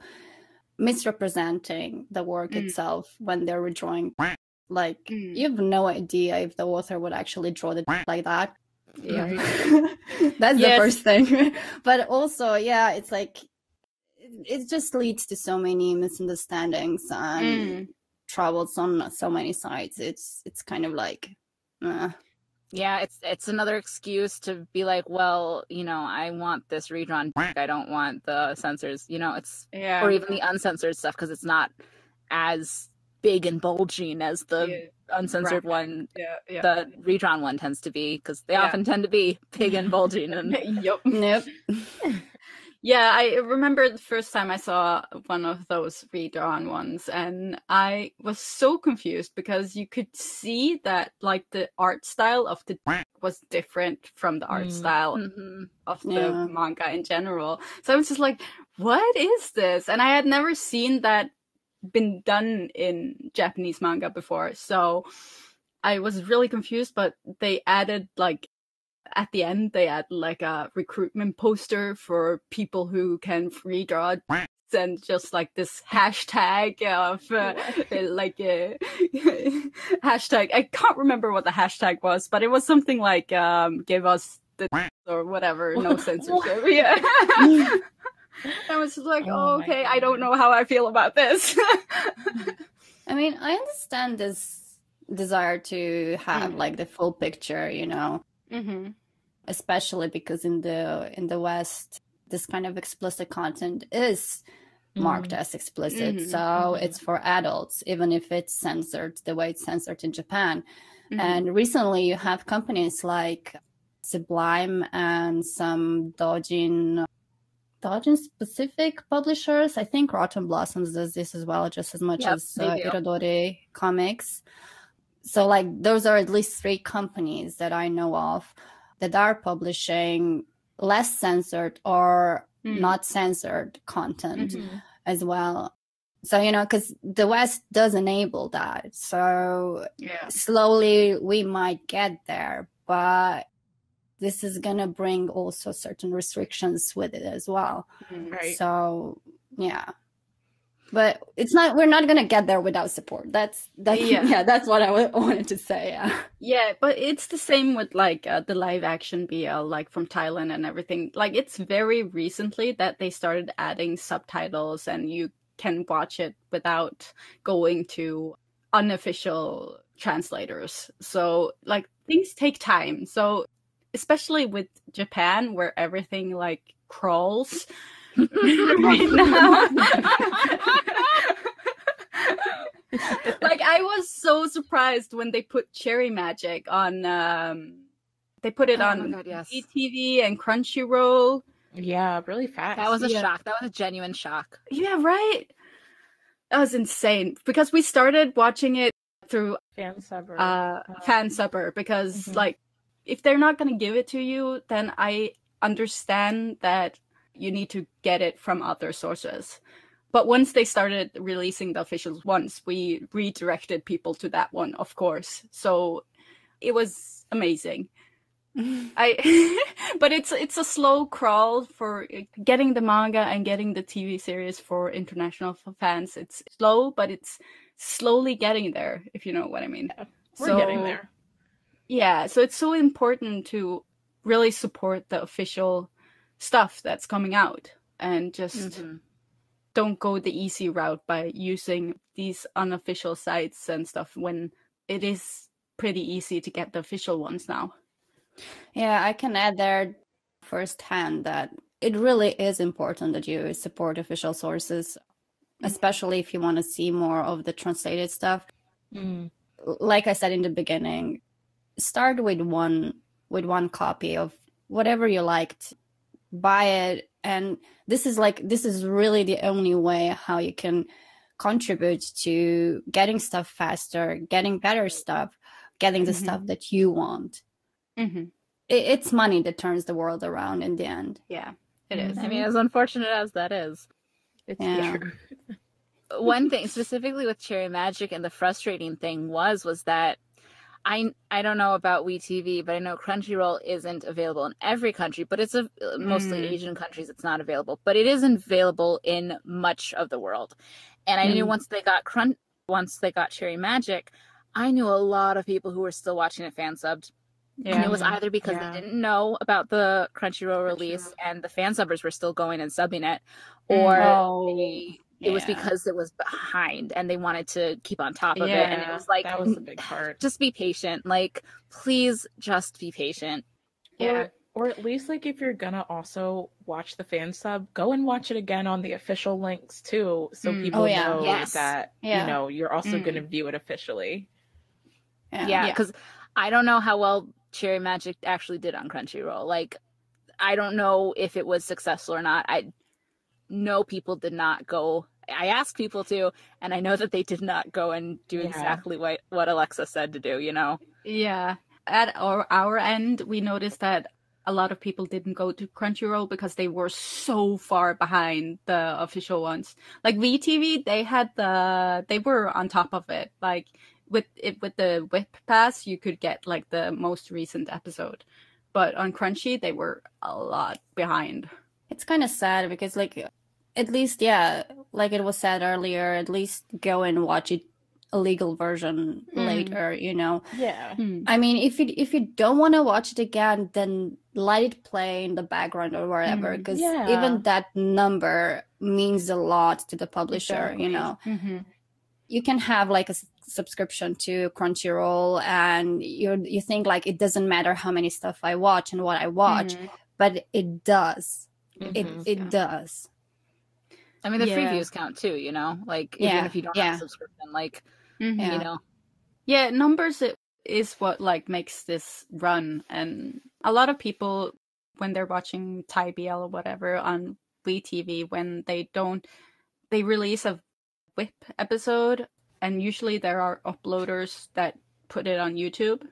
misrepresenting the work itself when they're redrawing. Like, you have no idea if the author would actually draw the like that. Yeah. That's the first thing. But also, it's like, it just leads to so many misunderstandings and troubles on so many sides. It's kind of like, it's another excuse to be like, well, I want this redrawn. I don't want the censors. Or even the uncensored stuff because it's not as big and bulging as the uncensored one. The redrawn one tends to be, because they often tend to be big and bulging. And Yep. Yeah, I remember the first time I saw one of those redrawn ones, and I was so confused because you could see that like the art style of the was different from the art style of the manga in general. So I was just like, what is this? And I had never seen that been done in Japanese manga before. So I was really confused, but they added like, at the end, they add like a recruitment poster for people who can redraw and just like this hashtag of hashtag. I can't remember what the hashtag was, but it was something like give us the or whatever, no censorship. Yeah. I was just like, okay, I don't know how I feel about this. I mean, I understand this desire to have like the full picture, especially because in the West, this kind of explicit content is marked as explicit. So it's for adults, even if it's censored the way it's censored in Japan. And recently you have companies like Sublime and some Dojin specific publishers. I think Rotten Blossoms does this as well, just as much as Irodori Comics. So like those are at least 3 companies that I know of that are publishing less censored or not censored content as well. So, because the West does enable that. So slowly we might get there, but this is going to bring also certain restrictions with it as well. Right. So, but we're not going to get there without support. That's what I wanted to say. Yeah, but it's the same with like the live action BL, like from Thailand and everything. Like it's very recently that they started adding subtitles and you can watch it without going to unofficial translators. So like things take time. So especially with Japan where everything like crawls right now. Like I was so surprised when they put Cherry Magic on they put it on ETV and Crunchyroll. Yeah, really fast. That was a shock. That was a genuine shock. Yeah, right. That was insane because we started watching it through Fansubber because like if they're not going to give it to you, then I understand that you need to get it from other sources. But once they started releasing the official ones, we redirected people to that one, of course. So it was amazing. But it's a slow crawl for getting the manga and getting the TV series for international fans. It's slow, but it's slowly getting there, if you know what I mean. Yeah, we're getting there. Yeah, so it's so important to really support the official stuff that's coming out and just don't go the easy route by using these unofficial sites and stuff when it is pretty easy to get the official ones now. Yeah, I can add there firsthand that it really is important that you support official sources, especially if you want to see more of the translated stuff. Like I said in the beginning, start with one copy of whatever you liked, buy it, and this is really the only way how you can contribute to getting stuff faster, getting better stuff, getting the stuff that you want. It's money that turns the world around in the end. Yeah, it is. I mean, as unfortunate as that is. It's true. One thing specifically with Cherry Magic, and the frustrating thing was that I don't know about WeTV, but I know Crunchyroll isn't available in every country, but it's mostly Asian countries it's not available, but it is available in much of the world. And I knew once they got Cherry Magic, I knew a lot of people who were still watching it fan subbed. Yeah. And it was either because they didn't know about the Crunchyroll release and the fan subbers were still going and subbing it, or it was because it was behind and they wanted to keep on top of it. And it was like, that was the big part. Just be patient. Like, please just be patient. Yeah. Or at least, like, if you're gonna also watch the fan sub, go and watch it again on the official links too, so people know that you know you're also gonna view it officially. Yeah, because I don't know how well Cherry Magic actually did on Crunchyroll. Like, I don't know if it was successful or not. I know people did not go. I asked people to, and I know that they did not go and do exactly what Alexa said to do, you know? Yeah. At our end, we noticed that a lot of people didn't go to Crunchyroll because they were so far behind the official ones. Like VTV, they were on top of it. Like with the Whip Pass, you could get like the most recent episode. But on Crunchy, they were a lot behind. It's kind of sad because, like, at least, like it was said earlier, at least go and watch it a legal version later, you know? Yeah. I mean, if you don't want to watch it again, then let it play in the background or wherever, because even that number means a lot to the publisher, you know? You can have like a subscription to Crunchyroll and you think like it doesn't matter how many stuff I watch and what I watch, but it does. It does. I mean, the previews count too, you know? Like, even if you don't have a subscription, like, you know? Yeah, numbers is what, like, makes this run. And a lot of people, when they're watching Thai BL or whatever on WeTV, when they release a Whip episode, and usually there are uploaders that put it on YouTube,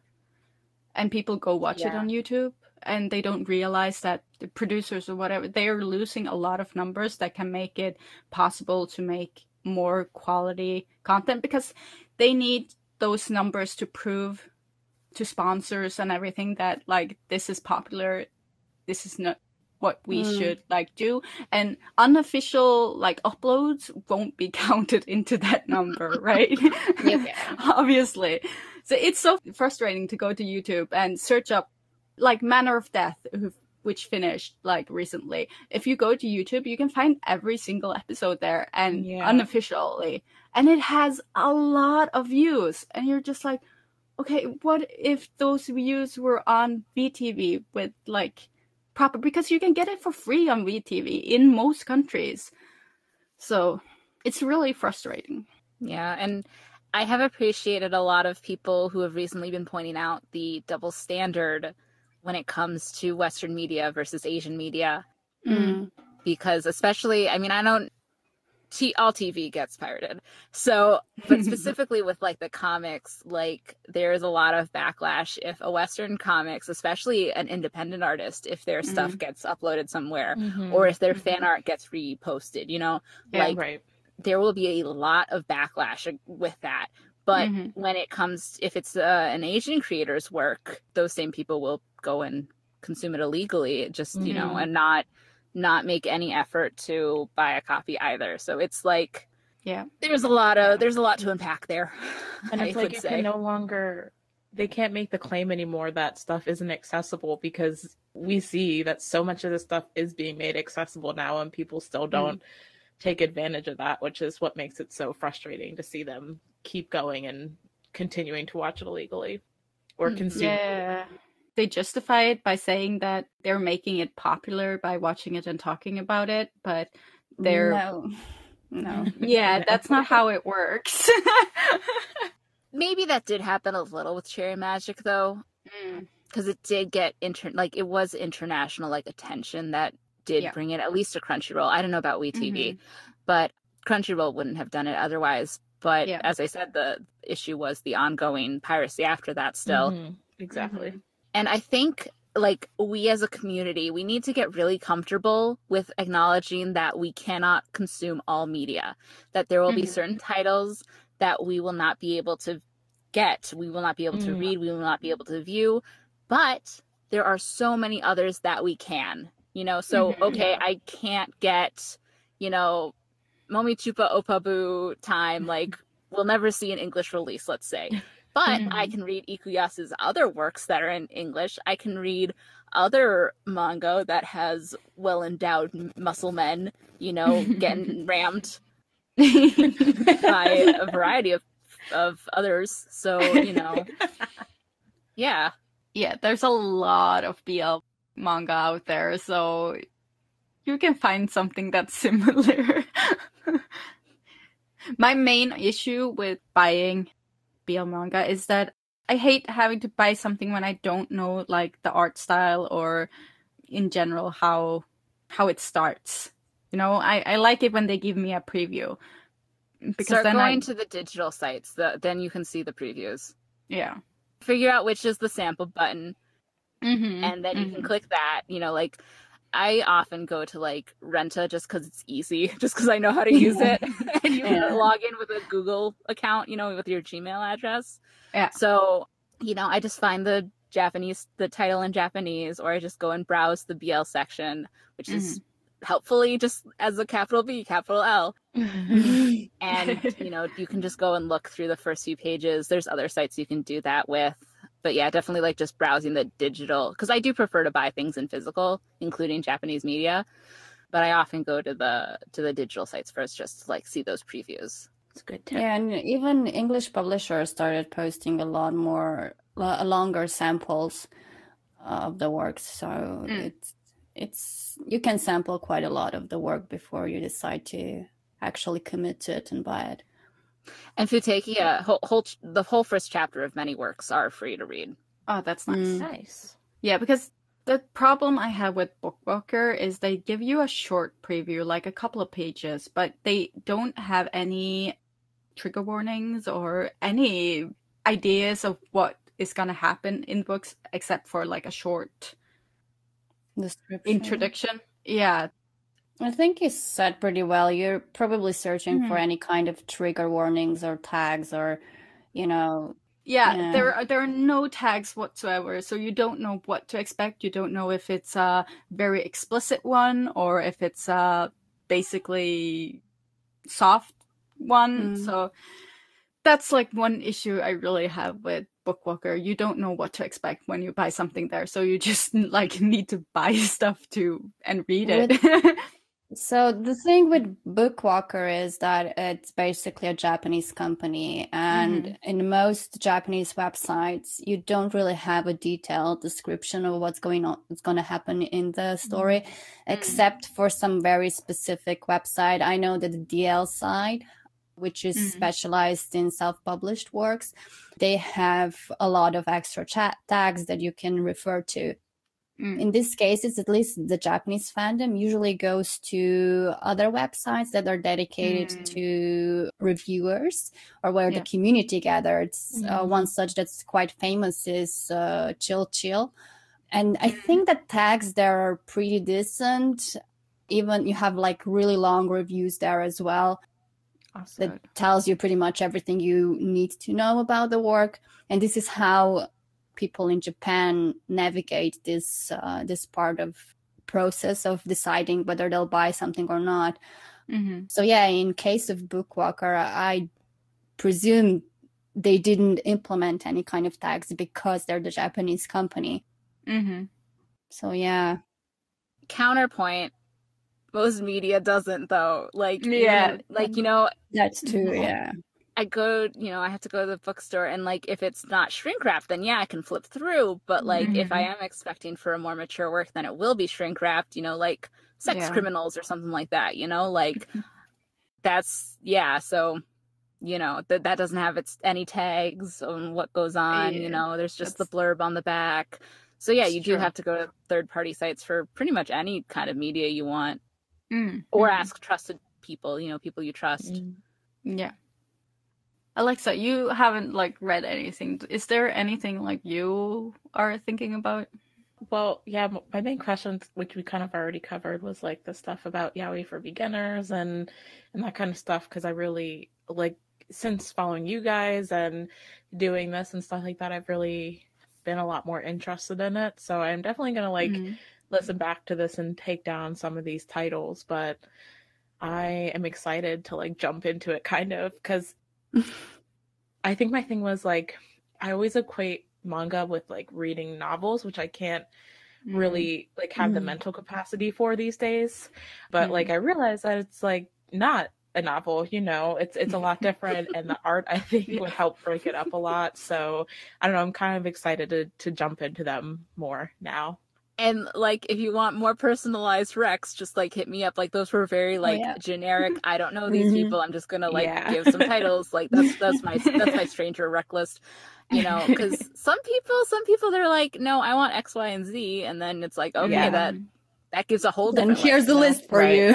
and people go watch it on YouTube. And they don't realize that the producers or whatever, they are losing a lot of numbers that can make it possible to make more quality content, because they need those numbers to prove to sponsors and everything that, like, this is popular, this is not what we should, like, do. And unofficial, like, uploads won't be counted into that number, right? Obviously. So it's so frustrating to go to YouTube and search up, like, Manner of Death, which finished like recently. If you go to YouTube, you can find every single episode there, and unofficially, and it has a lot of views. And you're just like, okay, what if those views were on VTV with like proper? Because you can get it for free on VTV in most countries. So it's really frustrating. Yeah, and I have appreciated a lot of people who have recently been pointing out the double standard when it comes to Western media versus Asian media. Because especially, I mean, all TV gets pirated. So, but specifically with like the comics, like there's a lot of backlash if a Western comics, especially an independent artist, if their stuff gets uploaded somewhere, or if their fan art gets reposted, you know, there will be a lot of backlash with that. But when it comes, if it's an Asian creator's work, those same people will go and consume it illegally, just, you know, and not make any effort to buy a copy either. So it's like, there's a lot to unpack there. And it's like, you can no longer, they can't make the claim anymore that stuff isn't accessible, because we see that so much of this stuff is being made accessible now, and people still don't take advantage of that, which is what makes it so frustrating to see them keep going and continuing to watch it illegally or consume it. They justify it by saying that they're making it popular by watching it and talking about it, but they're no. Yeah, that's not how it works. Maybe that did happen a little with Cherry Magic though, because it did get it was international like attention that did bring it at least to Crunchyroll. I don't know about WeTV, but Crunchyroll wouldn't have done it otherwise. But Yeah. as I said, the issue was the ongoing piracy after that still. Exactly. And I think, like, we as a community, we need to get really comfortable with acknowledging that we cannot consume all media, that there will be certain titles that we will not be able to get, we will not be able to read, we will not be able to view, but there are so many others that we can, you know. So okay, I can't get, you know, Momichupa Opabu time, like, we'll never see an English release, let's say, but I can read Ikuyasu's other works that are in English. I can read other manga that has well-endowed muscle men, you know, getting rammed by a variety of others. So, you know, yeah. Yeah, there's a lot of BL manga out there, so you can find something that's similar. My main issue with buying BL manga is that I hate having to buy something when I don't know, like, the art style or in general how it starts. You know, I like it when they give me a preview. Because start then going to the digital sites, then you can see the previews. Yeah. Figure out which is the sample button, and then you can click that. You know, like, I often go to, like, Renta just because it's easy, just because I know how to use it. And you can log in with a Google account, you know, with your Gmail address. Yeah. So, you know, I just find the title in Japanese, or I just go and browse the BL section, which is helpfully just as a capital B, capital L. And, you know, you can just go and look through the first few pages. There's other sites you can do that with. But yeah, definitely like just browsing the digital, because I do prefer to buy things in physical, including Japanese media. But I often go to the digital sites first just to, like, see those previews. It's good tip. Yeah, and even English publishers started posting a lot more longer samples of the works. So it's you can sample quite a lot of the work before you decide to actually commit to it and buy it. And Futeki, the whole first chapter of many works are free to read. Oh, that's nice. Nice. Yeah, because the problem I have with BookWalker is they give you a short preview, like a couple of pages, but they don't have any trigger warnings or any ideas of what is going to happen in books, except for, like, a short introduction. Yeah. I think you said pretty well. You're probably searching for any kind of trigger warnings or tags or, you know. Yeah, there are no tags whatsoever, so you don't know what to expect. You don't know if it's a very explicit one or if it's a basically soft one. So that's, like, one issue I really have with BookWalker. You don't know what to expect when you buy something there, so you just, like, need to buy stuff and read it. So the thing with BookWalker is that it's basically a Japanese company, and in most Japanese websites, you don't really have a detailed description of what's going to happen in the story, except for some very specific website. I know that the DL side, which is specialized in self-published works, they have a lot of extra tags that you can refer to. In this case, it's at least the Japanese fandom usually goes to other websites that are dedicated to reviewers or where the community gathers. One such that's quite famous is Chill. And I think the tags there are pretty decent. Even you have, like, really long reviews there as well. Awesome. That tells you pretty much everything you need to know about the work. And this is how people in Japan navigate this part of process of deciding whether they'll buy something or not. So yeah, in case of BookWalker, I presume they didn't implement any kind of tags because they're the Japanese company. So yeah. Counterpoint, most media doesn't, though. Like, like, you know, that's true. Yeah. I go, you know, I have to go to the bookstore, and, like, if it's not shrink wrapped, then yeah, I can flip through. But, like, if I am expecting for a more mature work, then it will be shrink wrapped, you know, like Sex Criminals or something like that, you know, like that's, so, you know, that doesn't have any tags on what goes on, you know, there's just the blurb on the back. So yeah, you do have to go to third party sites for pretty much any kind of media you want, or ask trusted people, people you trust. Yeah. Alexa, you haven't like read anything. Is there anything like you are thinking about? Well, yeah, my main questions, which we kind of already covered, was like the stuff about yaoi for beginners and that kind of stuff, because I really like, since following you guys and doing this and stuff like that, I've really been a lot more interested in it. So I'm definitely gonna like listen back to this and take down some of these titles, but I am excited to like jump into it, kind of, because I think my thing was like, I always equate manga with like reading novels, which I can't really like have the mental capacity for these days. But like I realized that it's like not a novel, it's a lot different, and the art I think would help break it up a lot. So I don't know, I'm kind of excited to jump into them more now. And like, if you want more personalized recs, just like hit me up. Like, those were very like generic. I don't know these people. I'm just gonna like give some titles. Like that's my stranger rec list. Because some people they're like, no, I want X, Y, and Z, and then it's like, okay, that gives a whole different. And here's the list for you.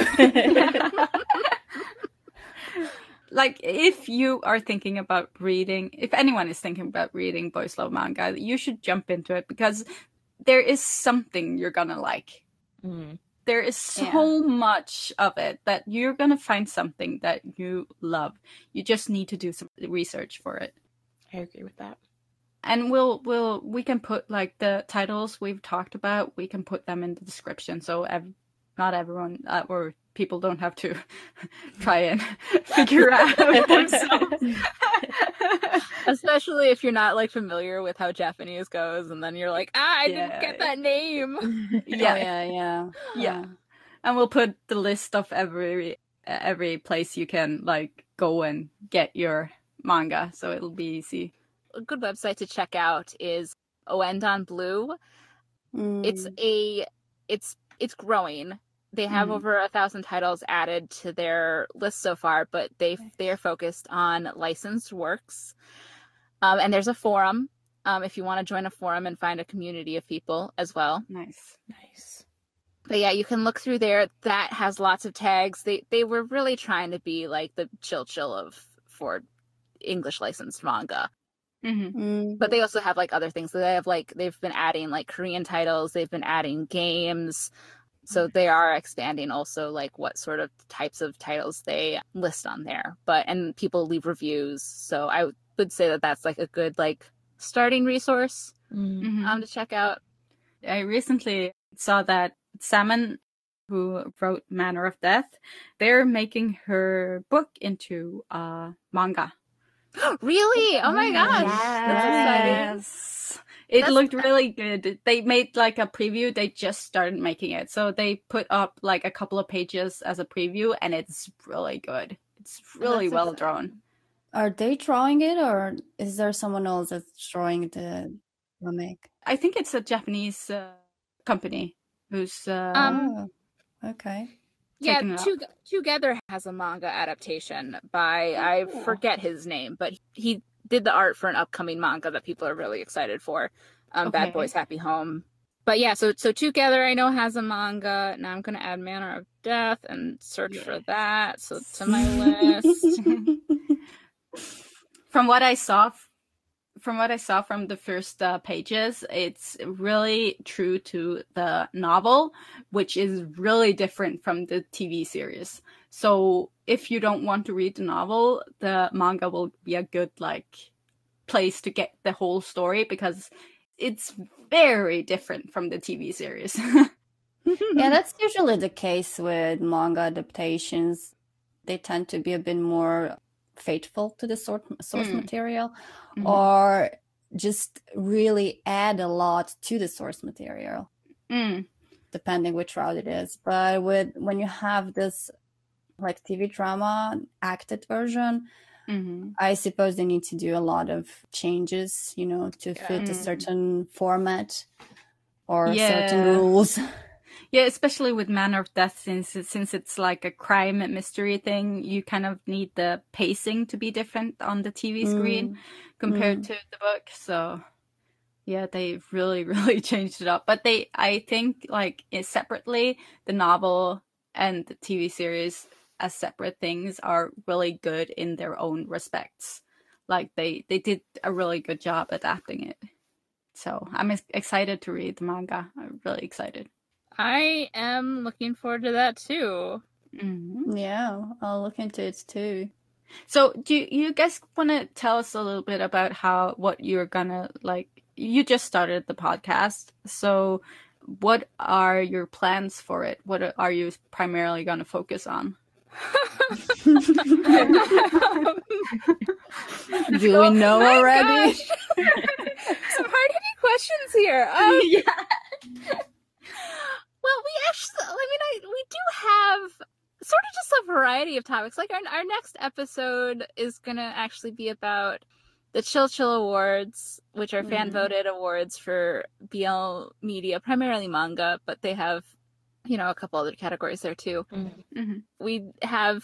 Like, if you are thinking about reading, if anyone is thinking about reading Boys Love Manga, you should jump into it, because there is something you're gonna like. There is so much of it that you're gonna find something that you love. You just need to do some research for it. I agree with that. And we can put like the titles we've talked about, we can put them in the description, so not everyone or people don't have to try and figure out themselves. Especially if you're not like familiar with how Japanese goes, and then you're like, I didn't get that name. Yeah. And we'll put the list of every place you can like go and get your manga, so it'll be easy. A good website to check out is Oendan Blue. It's growing. They have over 1,000 titles added to their list so far, but they are focused on licensed works. And there's a forum if you want to join a forum and find a community of people as well. Nice. But yeah, you can look through there. That has lots of tags. They were really trying to be like the chill for English licensed manga. But they also have like other things. So they've been adding like Korean titles. They've been adding games. So they are expanding also like what sort of types of titles they list on there. And people leave reviews. So I would say that that's like a good like starting resource to check out. I recently saw that Salmon, who wrote Manner of Death, they're making her book into manga. Really? Oh my gosh. That's exciting. It looked really good. They made like a preview. They just started making it. So they put up like a couple of pages as a preview, and it's really good. It's really well drawn. Are they drawing it, or is there someone else that's drawing the remake? I think it's a Japanese company who's... okay. Yeah, Together has a manga adaptation by, I forget his name, but he did the art for an upcoming manga that people are really excited for, Bad Boys Happy Home. But yeah, so Together I know has a manga. Now I'm going to add Manner of Death and search for that to my list. From what I saw from the first pages, it's really true to the novel, which is really different from the TV series. So if you don't want to read the novel, the manga will be a good like place to get the whole story, because it's very different from the TV series. Yeah, that's usually the case with manga adaptations. They tend to be a bit more faithful to the source material, or just really add a lot to the source material, depending which route it is. But when you have this like TV drama acted version, I suppose they need to do a lot of changes, to fit a certain format or certain rules. Yeah, especially with Manner of Death, since it's like a crime and mystery thing, you kind of need the pacing to be different on the TV screen compared to the book. So yeah, they really, really changed it up. But I think like separately, the novel and the TV series as separate things are really good in their own respects. Like they did a really good job adapting it. So I'm excited to read the manga. I'm really excited. I am looking forward to that too. Mm-hmm. Yeah, I'll look into it too. So do you guys want to tell us a little bit about what you're gonna like? You just started the podcast, so what are your plans for it? What are you primarily going to focus on? Do we know already? Some hard-hitting questions here. Yeah. Well, we do have sort of just a variety of topics. Like our next episode is going to actually be about the Chill Chill Awards, which are fan-voted awards for BL media, primarily manga, but they have, a couple other categories there too. Mm-hmm. We have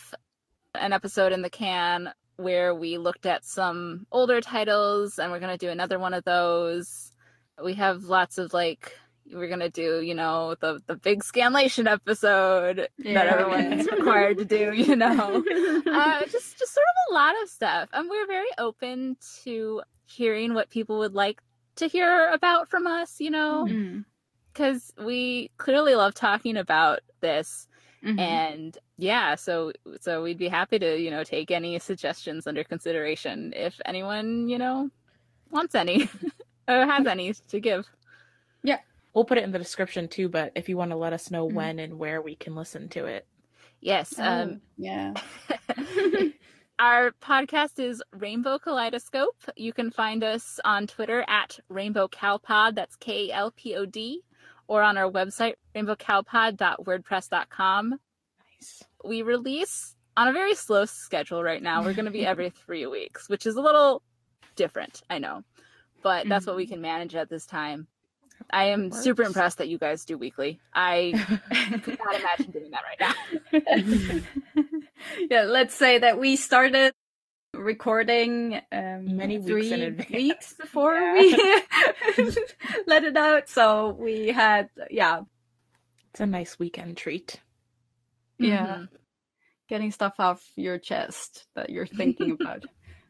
an episode in the can where we looked at some older titles, and we're going to do another one of those. We have lots of we're going to do, the big Scanlation episode that everyone's required to do, just sort of a lot of stuff. And we're very open to hearing what people would like to hear about from us, because we clearly love talking about this. Mm-hmm. And yeah, so we'd be happy to, take any suggestions under consideration if anyone, wants any or has any to give. Yeah. We'll put it in the description too, but if you want to let us know when and where we can listen to it. Yes. Yeah. Our podcast is Rainbow Kaleidoscope. You can find us on Twitter at RainbowCalPod, that's KLPOD, or on our website, rainbowcalpod.wordpress.com. Nice. We release on a very slow schedule right now. We're going to be every 3 weeks, which is a little different, I know. But that's what we can manage at this time. I am super impressed that you guys do weekly. I could not imagine doing that right now. Yeah, let's say that we started recording many weeks before we let it out. So we had, it's a nice weekend treat. Yeah. Getting stuff off your chest that you're thinking about.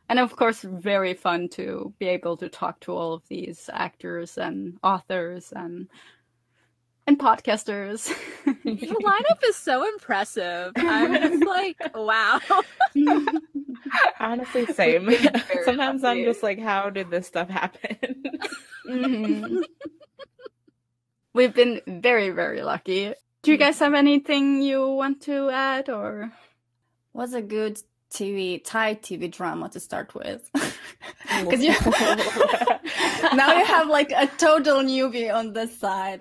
And of course, very fun to be able to talk to all of these actors and authors and podcasters. Your lineup is so impressive. I'm just like, wow. Honestly, same. Sometimes I'm just like, how did this stuff happen? We've been very, very lucky. Do you guys have anything you want to add, or? What's a good Thai TV drama to start with? Because now you have like a total newbie on this side.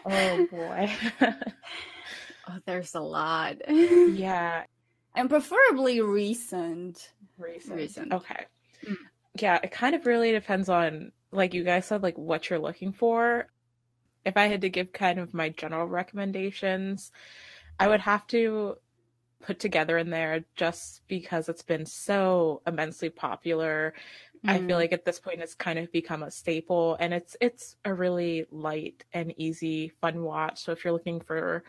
Oh boy. Oh, there's a lot. Yeah. And preferably recent. Okay. Yeah, it kind of really depends on, like you guys said, like what you're looking for. If I had to give kind of my general recommendations, I would have to put together in there just because it's been so immensely popular. I feel like at this point it's kind of become a staple, and it's a really light and easy, fun watch. So if you're looking for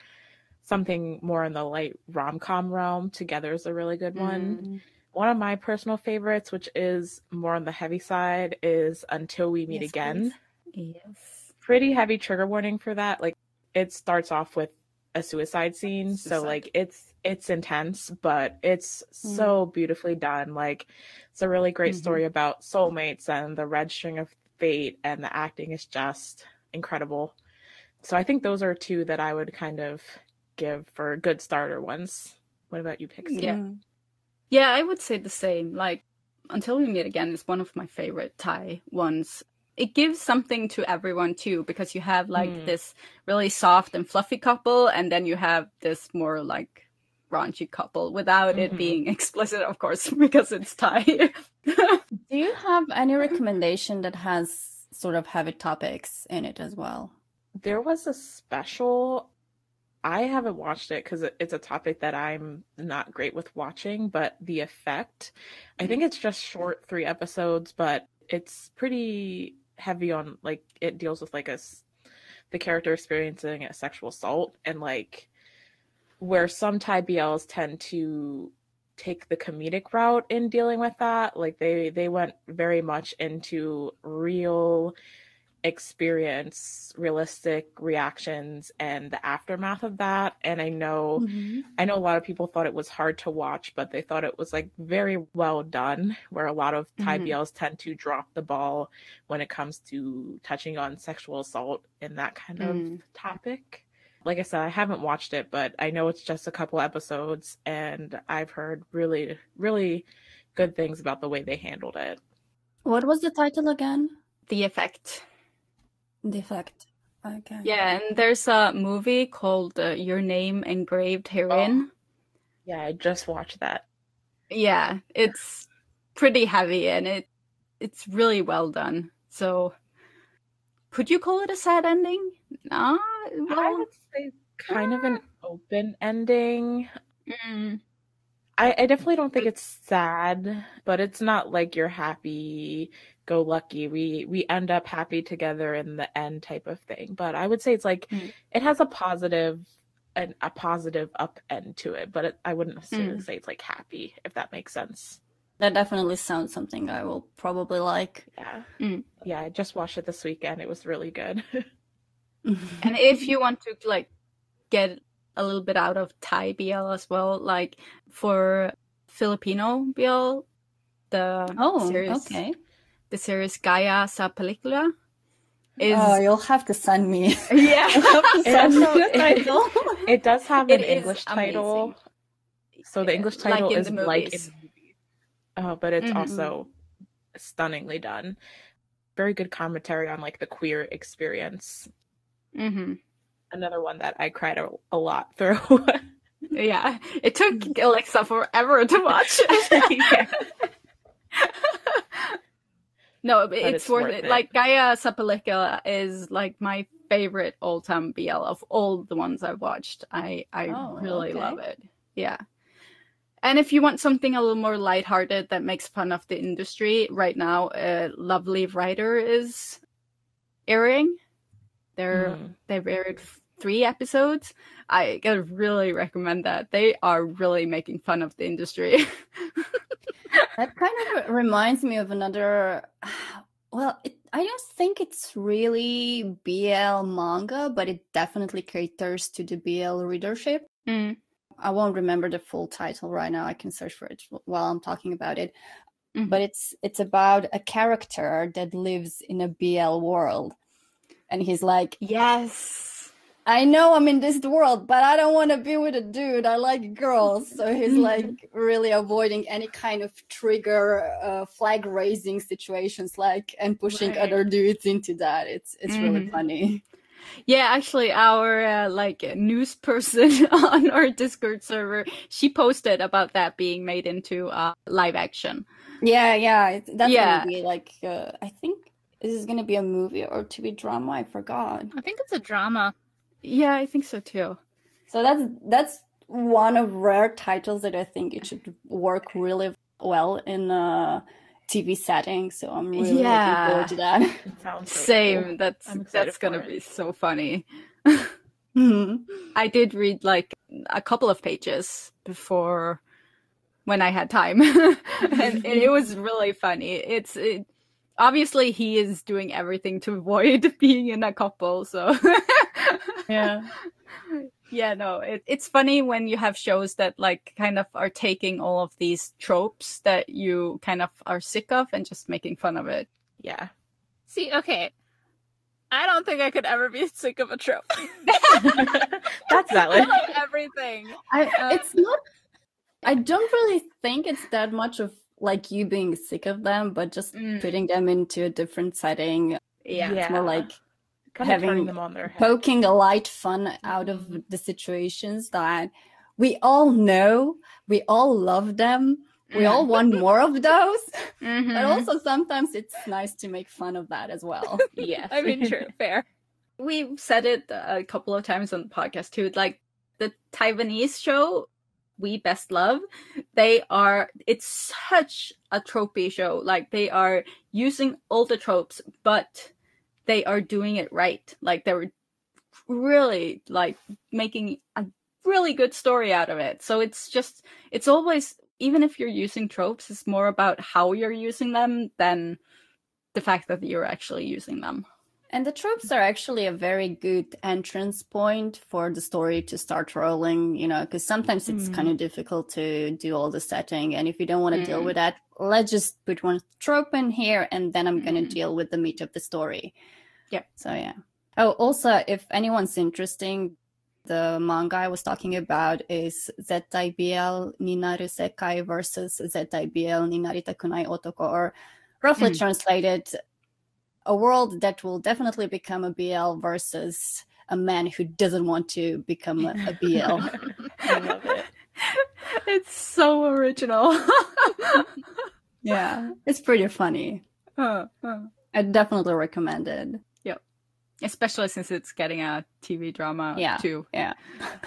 something more in the light rom-com realm, Together is a really good one. One of my personal favorites, which is more on the heavy side, is Until We Meet Again. Please. Yes. Pretty heavy trigger warning for that. Like, it starts off with a suicide scene, so like it's intense, but it's so beautifully done. Like, it's a really great story about soulmates and the red string of fate, and the acting is just incredible. So I think those are two that I would kind of give for good starter ones. What about you, Pixie? Yeah, I would say the same. Like, Until We Meet Again is one of my favorite Thai ones. It gives something to everyone too, because you have like this really soft and fluffy couple, and then you have this more like raunchy couple without it being explicit, of course, because it's Thai. Do you have any recommendation that has sort of heavy topics in it as well? There was a special. I haven't watched it because it's a topic that I'm not great with watching, but The Effect, I think it's just short 3 episodes, but it's pretty heavy on, like, it deals with like the character experiencing a sexual assault, and like where some Thai BLs tend to take the comedic route in dealing with that. Like they went very much into real experience, realistic reactions, and the aftermath of that. And I know a lot of people thought it was hard to watch, but they thought it was like very well done, where a lot of Thai BLs tend to drop the ball when it comes to touching on sexual assault and that kind of topic. Like I said, I haven't watched it, but I know it's just a couple episodes, and I've heard really, really good things about the way they handled it. What was the title again? The Effect. The Effect. Okay. Yeah, and there's a movie called Your Name Engraved Herein. Oh. Yeah, I just watched that. Yeah, it's pretty heavy, and it's really well done. So, could you call it a sad ending? No, well, I would say kind of an open ending. I definitely don't think it's sad, but it's not like you're happy go lucky. We end up happy together in the end type of thing. But I would say it's like it has a positive up end to it, but I wouldn't necessarily say it's like happy, if that makes sense. That definitely sounds something I will probably like. Yeah. Yeah, I just watched it this weekend. It was really good. And if you want to like get a little bit out of Thai BL as well, like for Filipino BL, the series Gaya sa Pelikula is... Oh, you'll have to send me. Yeah. It does have an English title. So the English title is like in the movie. But it's also stunningly done. Very good commentary on like the queer experience. Another one that I cried a lot through. Yeah, it took Alexa forever to watch. Yeah. No, but it's worth it. Like Gaya sa Pelikula is like my favorite old-time BL of all the ones I've watched. I really love it. Yeah. And if you want something a little more lighthearted that makes fun of the industry, right now, Lovely Writer is airing. They've aired 3 episodes. I gotta really recommend that. They are really making fun of the industry. That kind of reminds me of another. Well, I don't think it's really BL manga, but it definitely caters to the BL readership. I won't remember the full title right now. I can search for it while I'm talking about it. But it's about a character that lives in a BL world. And he's like, yes, I know I'm in this world, but I don't want to be with a dude. I like girls. So he's like really avoiding any kind of trigger, flag raising situations, like, and pushing other dudes into that. It's really funny. Yeah, actually, our like news person on our Discord server, she posted about that being made into live action. Yeah, that's gonna be like I think this is gonna be a movie or TV drama. I forgot. I think it's a drama. Yeah, I think so too. So that's one of rare titles that I think it should work really well in a TV setting. So I'm really looking forward to that. Same. Cool. That's gonna be so funny. I did read like a couple of pages before when I had time, and it was really funny. Obviously he is doing everything to avoid being in a couple. So yeah, no, it's funny when you have shows that like kind of are taking all of these tropes that you kind of are sick of and just making fun of it. Yeah. See, okay. I don't think I could ever be sick of a trope. That's valid. I love everything. It's not. I don't really think it's that much of like you being sick of them, but just putting them into a different setting. Yeah. It's more like kind of turning them on their head. Poking a light fun out of the situations that we all know, we all love them, we all want more of those. But also sometimes it's nice to make fun of that as well. Yeah, I mean, true, fair. We've said it a couple of times on the podcast too. Like the Taiwanese show We Best Love, it's such a tropey show. Like they are using all the tropes, but they are doing it right. Like they were really like making a really good story out of it. So it's always, even if you're using tropes, it's more about how you're using them than the fact that you're actually using them. And the tropes are actually a very good entrance point for the story to start rolling, because sometimes it's kind of difficult to do all the setting. And if you don't want to deal with that, let's just put one trope in here and then I'm going to deal with the meat of the story. Yeah. So, yeah. Oh, also, if anyone's interested, the manga I was talking about is ZIBL Ninaru Sekai versus ZIBL Ninaritakunai Otoko, or roughly translated, a world that will definitely become a BL versus a man who doesn't want to become a BL. I love it. It's so original. Yeah, it's pretty funny. I definitely recommend it. Yep. Especially since it's getting a TV drama too. Yeah.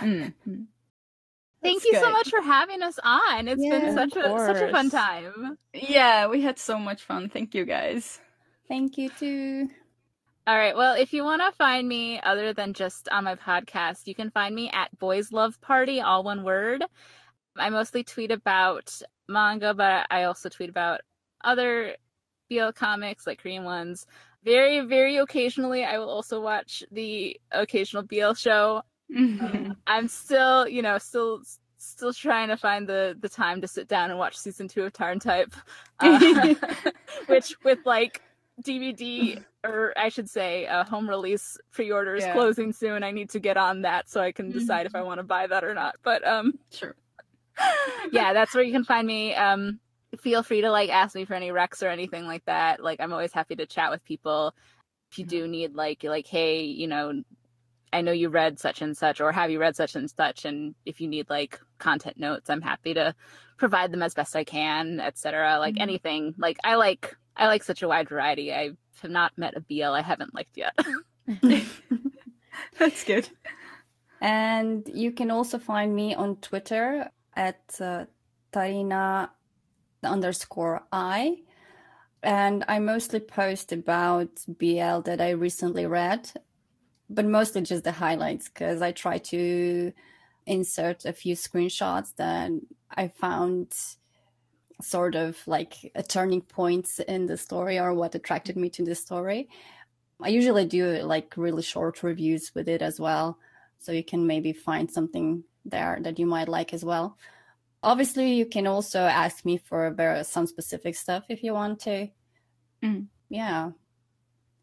Thank you so much for having us on. It's been such a fun time. Yeah, we had so much fun. Thank you guys. Thank you too. All right. Well, if you want to find me other than just on my podcast, you can find me at Boys Love Party, all one word. I mostly tweet about manga, but I also tweet about other BL comics, like Korean ones. Very, very occasionally, I will also watch the occasional BL show. I'm still, still trying to find the time to sit down and watch season 2 of Tarn Type, which with like DVD, or I should say home release pre-orders closing soon, I need to get on that so I can decide if I want to buy that or not. But sure. Yeah, that's where you can find me. Feel free to ask me for any recs or anything like that. I'm always happy to chat with people. If you do need hey, I know you read such and such, or have you read such and such, and if you need content notes, I'm happy to provide them as best I can, etc. Anything. I like such a wide variety. I have not met a BL I haven't liked yet. That's good. And you can also find me on Twitter at Tarina_I. And I mostly post about BL that I recently read, but mostly just the highlights, because I try to insert a few screenshots that I found sort of a turning points in the story, or what attracted me to the story. I usually do really short reviews with it as well, so you can maybe find something there that you might like as well. Obviously, you can also ask me for some specific stuff if you want to. Yeah,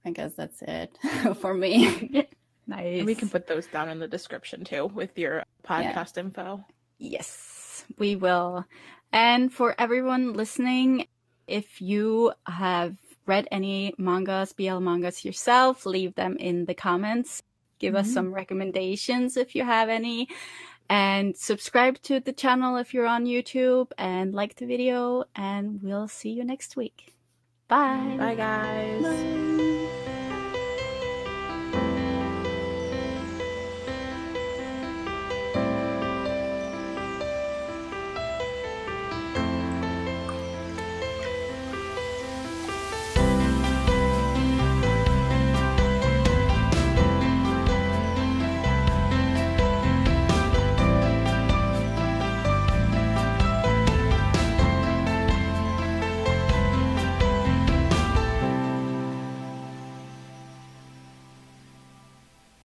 I guess that's it for me. Nice. And we can put those down in the description too with your podcast info. Yes, we will. And for everyone listening, if you have read any mangas, BL mangas yourself, leave them in the comments. Give us some recommendations if you have any. And subscribe to the channel if you're on YouTube, and like the video. And we'll see you next week. Bye. Bye, guys. Bye.